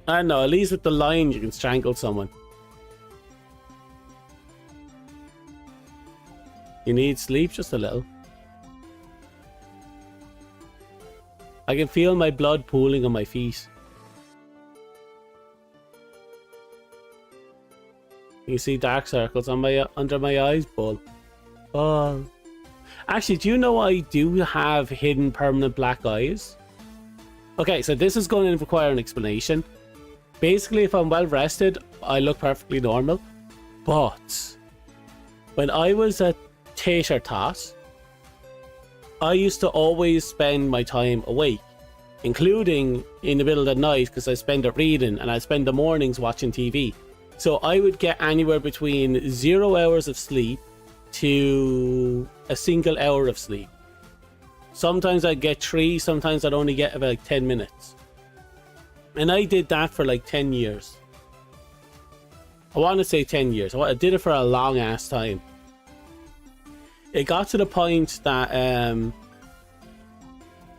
A: I don't know, at least with the line you can strangle someone. You need sleep just a little. I can feel my blood pooling on my feet. You see dark circles on my under my eyes, Bull. Oh. Actually, do you know I do have hidden permanent black eyes? Okay, so this is going to require an explanation. Basically, if I'm well rested, I look perfectly normal. But when I was a tater tot, I used to always spend my time awake, including in the middle of the night because I spend it reading and I spend the mornings watching TV. So I would get anywhere between 0 hours of sleep to a single hour of sleep. Sometimes I'd get 3, sometimes I'd only get about 10 minutes. And I did that for like 10 years. I want to say 10 years. I did it for a long ass time. It got to the point that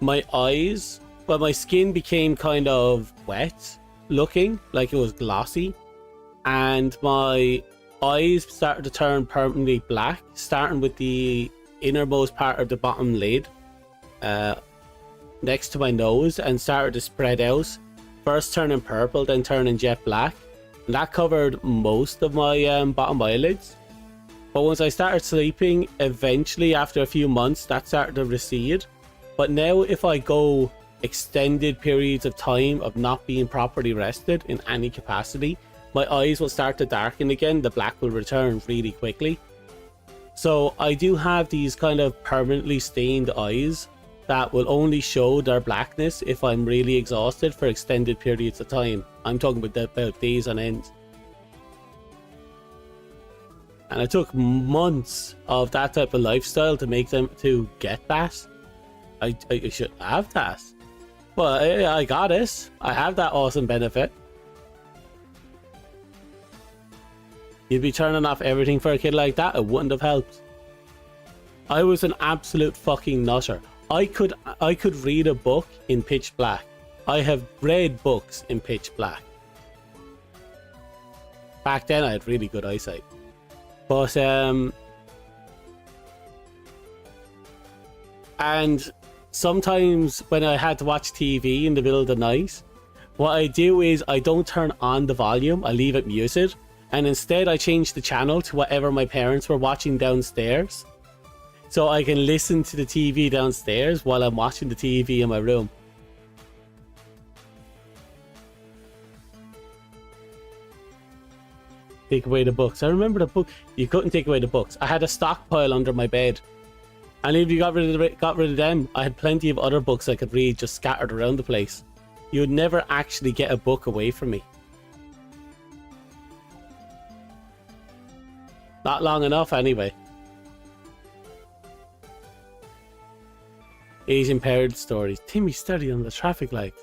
A: my eyes, well, my skin became kind of wet looking, like it was glossy. And my eyes started to turn permanently black, starting with the innermost part of the bottom lid next to my nose, and started to spread out. First turning purple, then turning jet black. And that covered most of my bottom eyelids. But once I started sleeping, eventually after a few months, that started to recede. But now if I go extended periods of time of not being properly rested in any capacity, my eyes will start to darken again. The black will return really quickly. So I do have these kind of permanently stained eyes that will only show their blackness if I'm really exhausted for extended periods of time. I'm talking about days on end. And it took months of that type of lifestyle to make them to get that. I should have that. Well, I got it. I have that awesome benefit. You'd be turning off everything for a kid like that. It wouldn't have helped. I was an absolute fucking nutter. I could read a book in pitch black. I have read books in pitch black. Back then I had really good eyesight. But and sometimes when I had to watch TV in the middle of the night, what I do is I don't turn on the volume, I leave it muted, and instead I change the channel to whatever my parents were watching downstairs. so I can listen to the TV downstairs while I'm watching the TV in my room. Take away the books. I remember the book. You couldn't take away the books. I had a stockpile under my bed. And if you got rid of them, I had plenty of other books I could read just scattered around the place. You would never actually get a book away from me. Not long enough, anyway. Asian parent stories. Timmy studied on the traffic lights.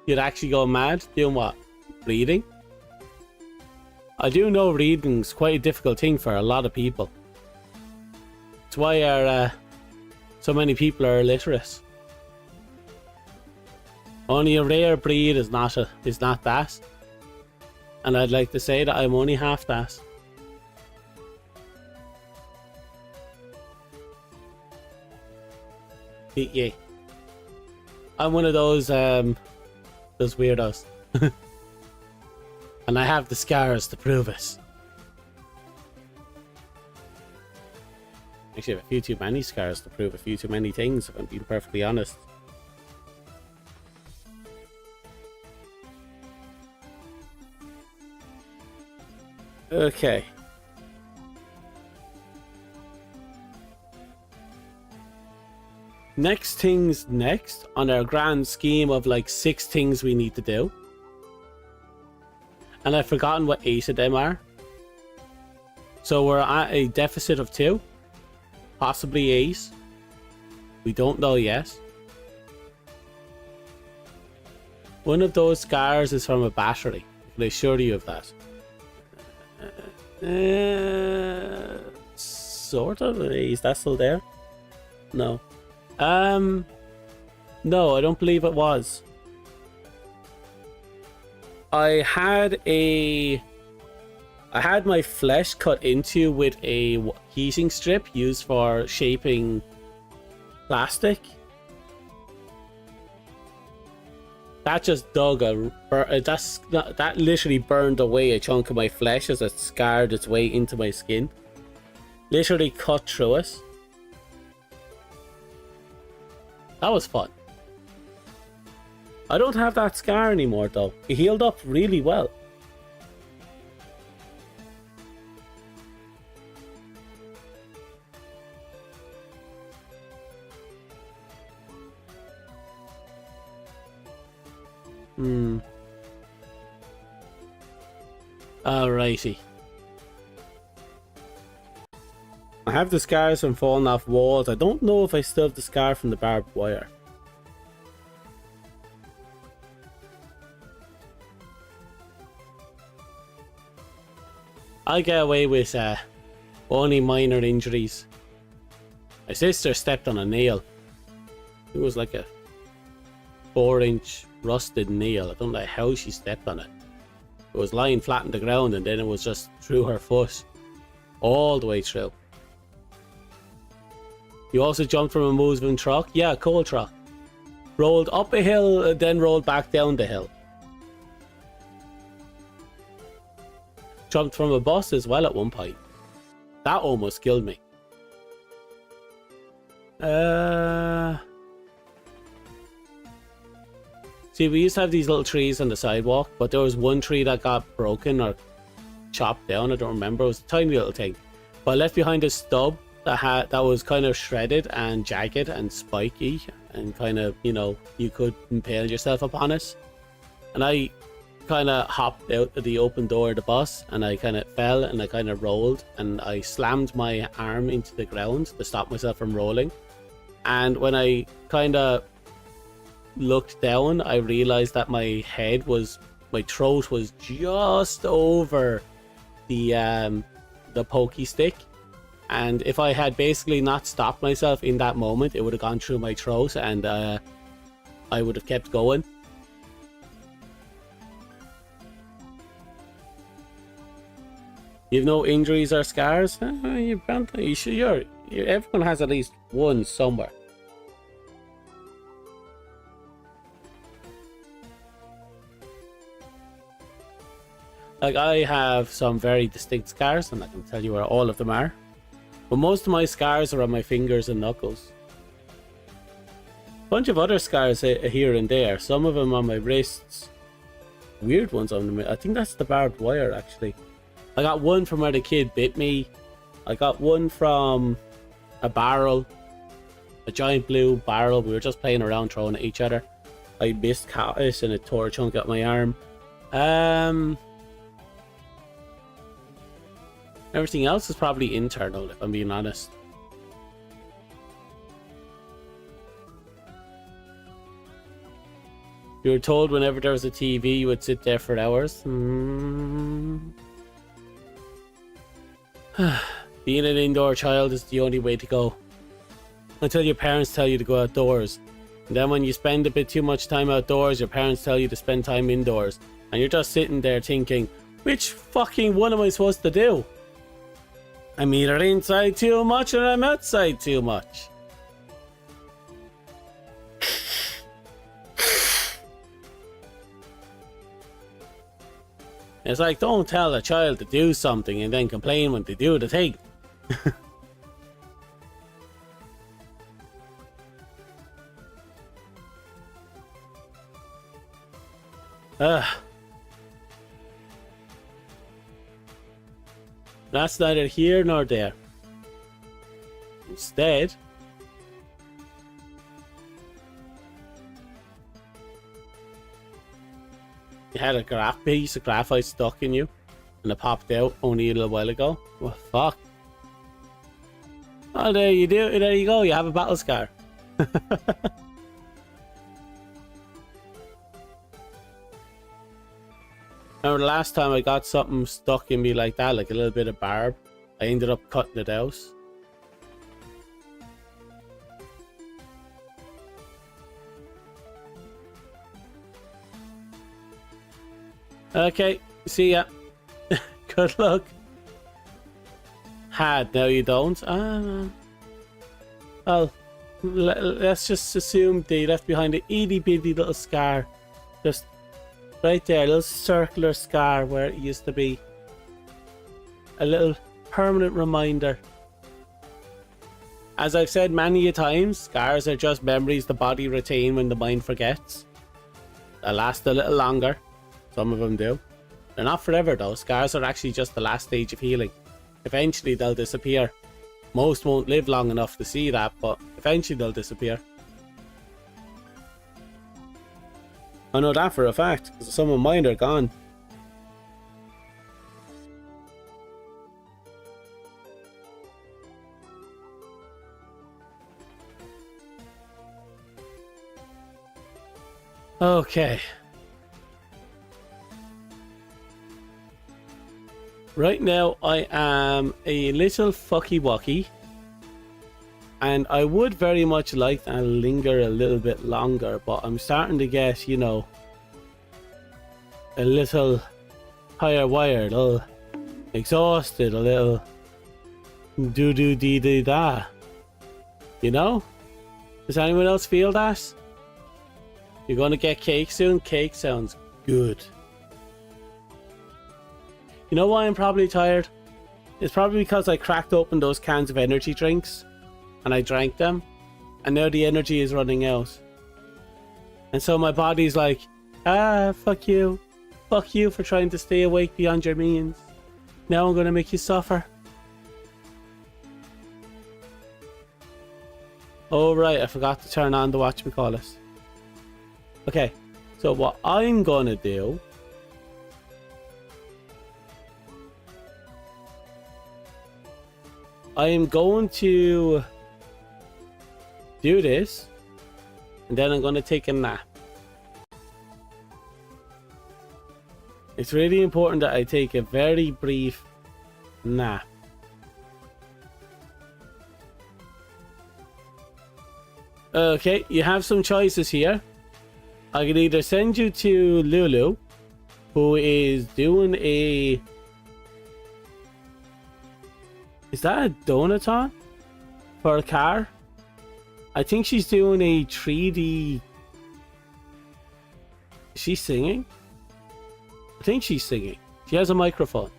A: You'd actually go mad? Doing what? Reading? I do know reading's quite a difficult thing for a lot of people. It's why so many people are illiterate. Only a rare breed is not that. And I'd like to say that I'm only half that. Yeah. I'm one of those weirdos. And I have the scars to prove it. Actually, I have a few too many scars to prove a few too many things, if I'm being perfectly honest. Okay. Next things next on our grand scheme of like 6 things we need to do. And I've forgotten what 8 of them are. So we're at a deficit of 2. Possibly 8. We don't know yet. One of those scars is from a battery. I can assure you of that. Sort of. Is that still there? No. No, I don't believe it was. I had my flesh cut into with a heating strip used for shaping plastic. That just dug that literally burned away a chunk of my flesh as it scarred its way into my skin. Literally cut through it. That was fun. I don't have that scar anymore though. It healed up really well. Alrighty. I have the scars from falling off walls. I don't know if I still have the scar from the barbed wire. I get away with only minor injuries. My sister stepped on a nail. It was like a 4-inch rusted nail. I don't know how she stepped on it. It was lying flat on the ground and then it was just through her foot. All the way through. You also jumped from a moving truck? Yeah, coal truck. Rolled up a hill, then rolled back down the hill. Jumped from a bus as well at one point. That almost killed me. See, we used to have these little trees on the sidewalk, but there was one tree that got broken or chopped down. I don't remember. It was a tiny little thing. But I left behind a stub that was kind of shredded and jagged and spiky and kind of, you know, you could impale yourself upon it. And I kind of hopped out of the open door of the bus and I kind of fell and I kind of rolled and I slammed my arm into the ground to stop myself from rolling. And when I kind of looked down, I realized that my throat was just over the pokey stick. And if I had basically not stopped myself in that moment, it would have gone through my throat and I would have kept going. You have no injuries or scars? Everyone has at least one somewhere. Like, I have some very distinct scars, and I can tell you where all of them are. But most of my scars are on my fingers and knuckles. Bunch of other scars here and there. Some of them on my wrists. Weird ones on them. I think that's the barbed wire, actually. I got one from where the kid bit me. I got one from a barrel. A giant blue barrel. We were just playing around throwing at each other. I missed Catus and it tore a chunk out my arm. Everything else is probably internal, if I'm being honest. You were told whenever there was a TV, you would sit there for hours. Being an indoor child is the only way to go. Until your parents tell you to go outdoors. And then when you spend a bit too much time outdoors, your parents tell you to spend time indoors. And you're just sitting there thinking, which fucking one am I supposed to do? I'm either inside too much or I'm outside too much. It's like, don't tell a child to do something and then complain when they do the thing. That's neither here nor there. Instead, you had a piece of graphite stuck in you and it popped out only a little while ago. Well, fuck. Oh, there you do. There you go. You have a battle scar. Remember the last time I got something stuck in me like that, like a little bit of barb, I ended up cutting it out. Okay, see ya. Good luck. Had, now you don't. Well, let's just assume they left behind a itty bitty little scar. Just right there, a little circular scar where it used to be. A little permanent reminder. As I've said many a times, scars are just memories the body retains when the mind forgets. They last a little longer. Some of them do. They're not forever though. Scars are actually just the last stage of healing. Eventually they'll disappear. Most won't live long enough to see that, but eventually they'll disappear. I know that for a fact, because some of mine are gone. Okay. Right now I am a little fucky-wucky. And I would very much like to linger a little bit longer, but I'm starting to get, you know, a little higher wired, a little exhausted, a little do-do-dee-dee-da. You know? Does anyone else feel that? You're going to get cake soon? Cake sounds good. You know why I'm probably tired? It's probably because I cracked open those cans of energy drinks. And I drank them, and now the energy is running out. And so my body's like, fuck you. Fuck you for trying to stay awake beyond your means. Now I'm gonna make you suffer. Oh right, I forgot to turn on the whatchamacallit. Okay, so what I'm gonna do... I am going to... do this, and then I'm going to take a nap. It's really important that I take a very brief nap. Okay, you have some choices here. I can either send you to Lulu, who is doing a... Is that a donaton for a car? I think she's doing a 3D... Is she singing? I think she's singing. She has a microphone.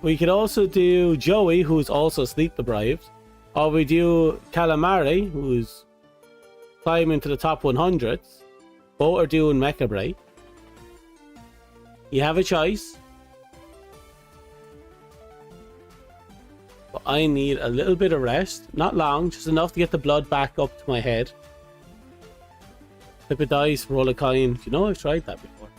A: We could also do Joey, who's also sleep deprived. Or we do Calamari, who's climbing to the top 100s. Both are doing Mecha Break. You have a choice. But I need a little bit of rest. Not long, just enough to get the blood back up to my head. Flip a dice, roll a coin. You know, I've tried that before.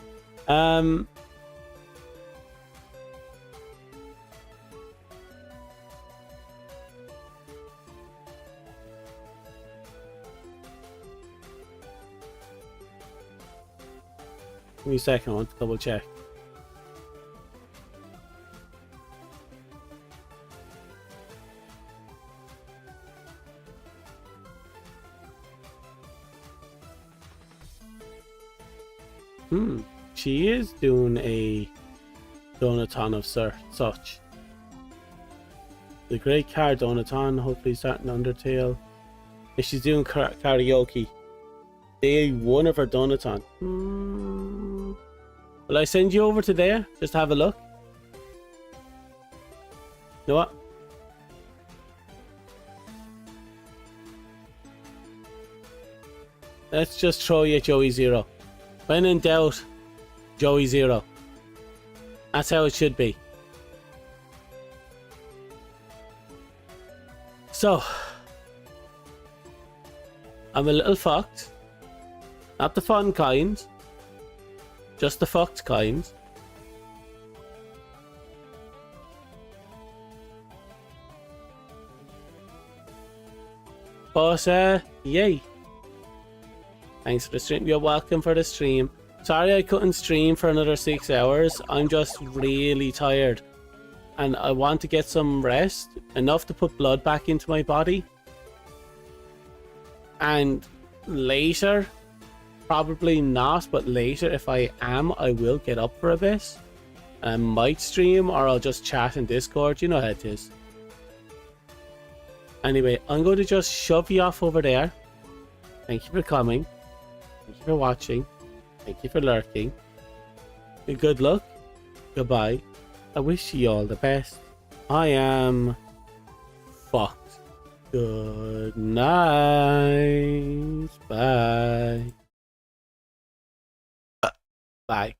A: Give me a second, I want to double check. She is doing a donaton of such. The Great Car Donaton, hopefully starting Undertale. And she's doing karaoke. Day 1 of her donaton. Will I send you over to there? Just to have a look? You know what? Let's just throw you Joey 0. When in doubt, Joey 0. That's how it should be. So, I'm a little fucked. Not the fun kind. Just the fucked kind. But, yay. Thanks for the stream. You're welcome for the stream. Sorry I couldn't stream for another 6 hours. I'm just really tired. And I want to get some rest. Enough to put blood back into my body. And later, probably not, but later if I am, I will get up for a bit. I might stream or I'll just chat in Discord. You know how it is. Anyway, I'm going to just shove you off over there. Thank you for coming. Thank you for watching. Thank you for lurking. Good luck. Goodbye. I wish you all the best. I am fucked. Good night. Bye. Bye.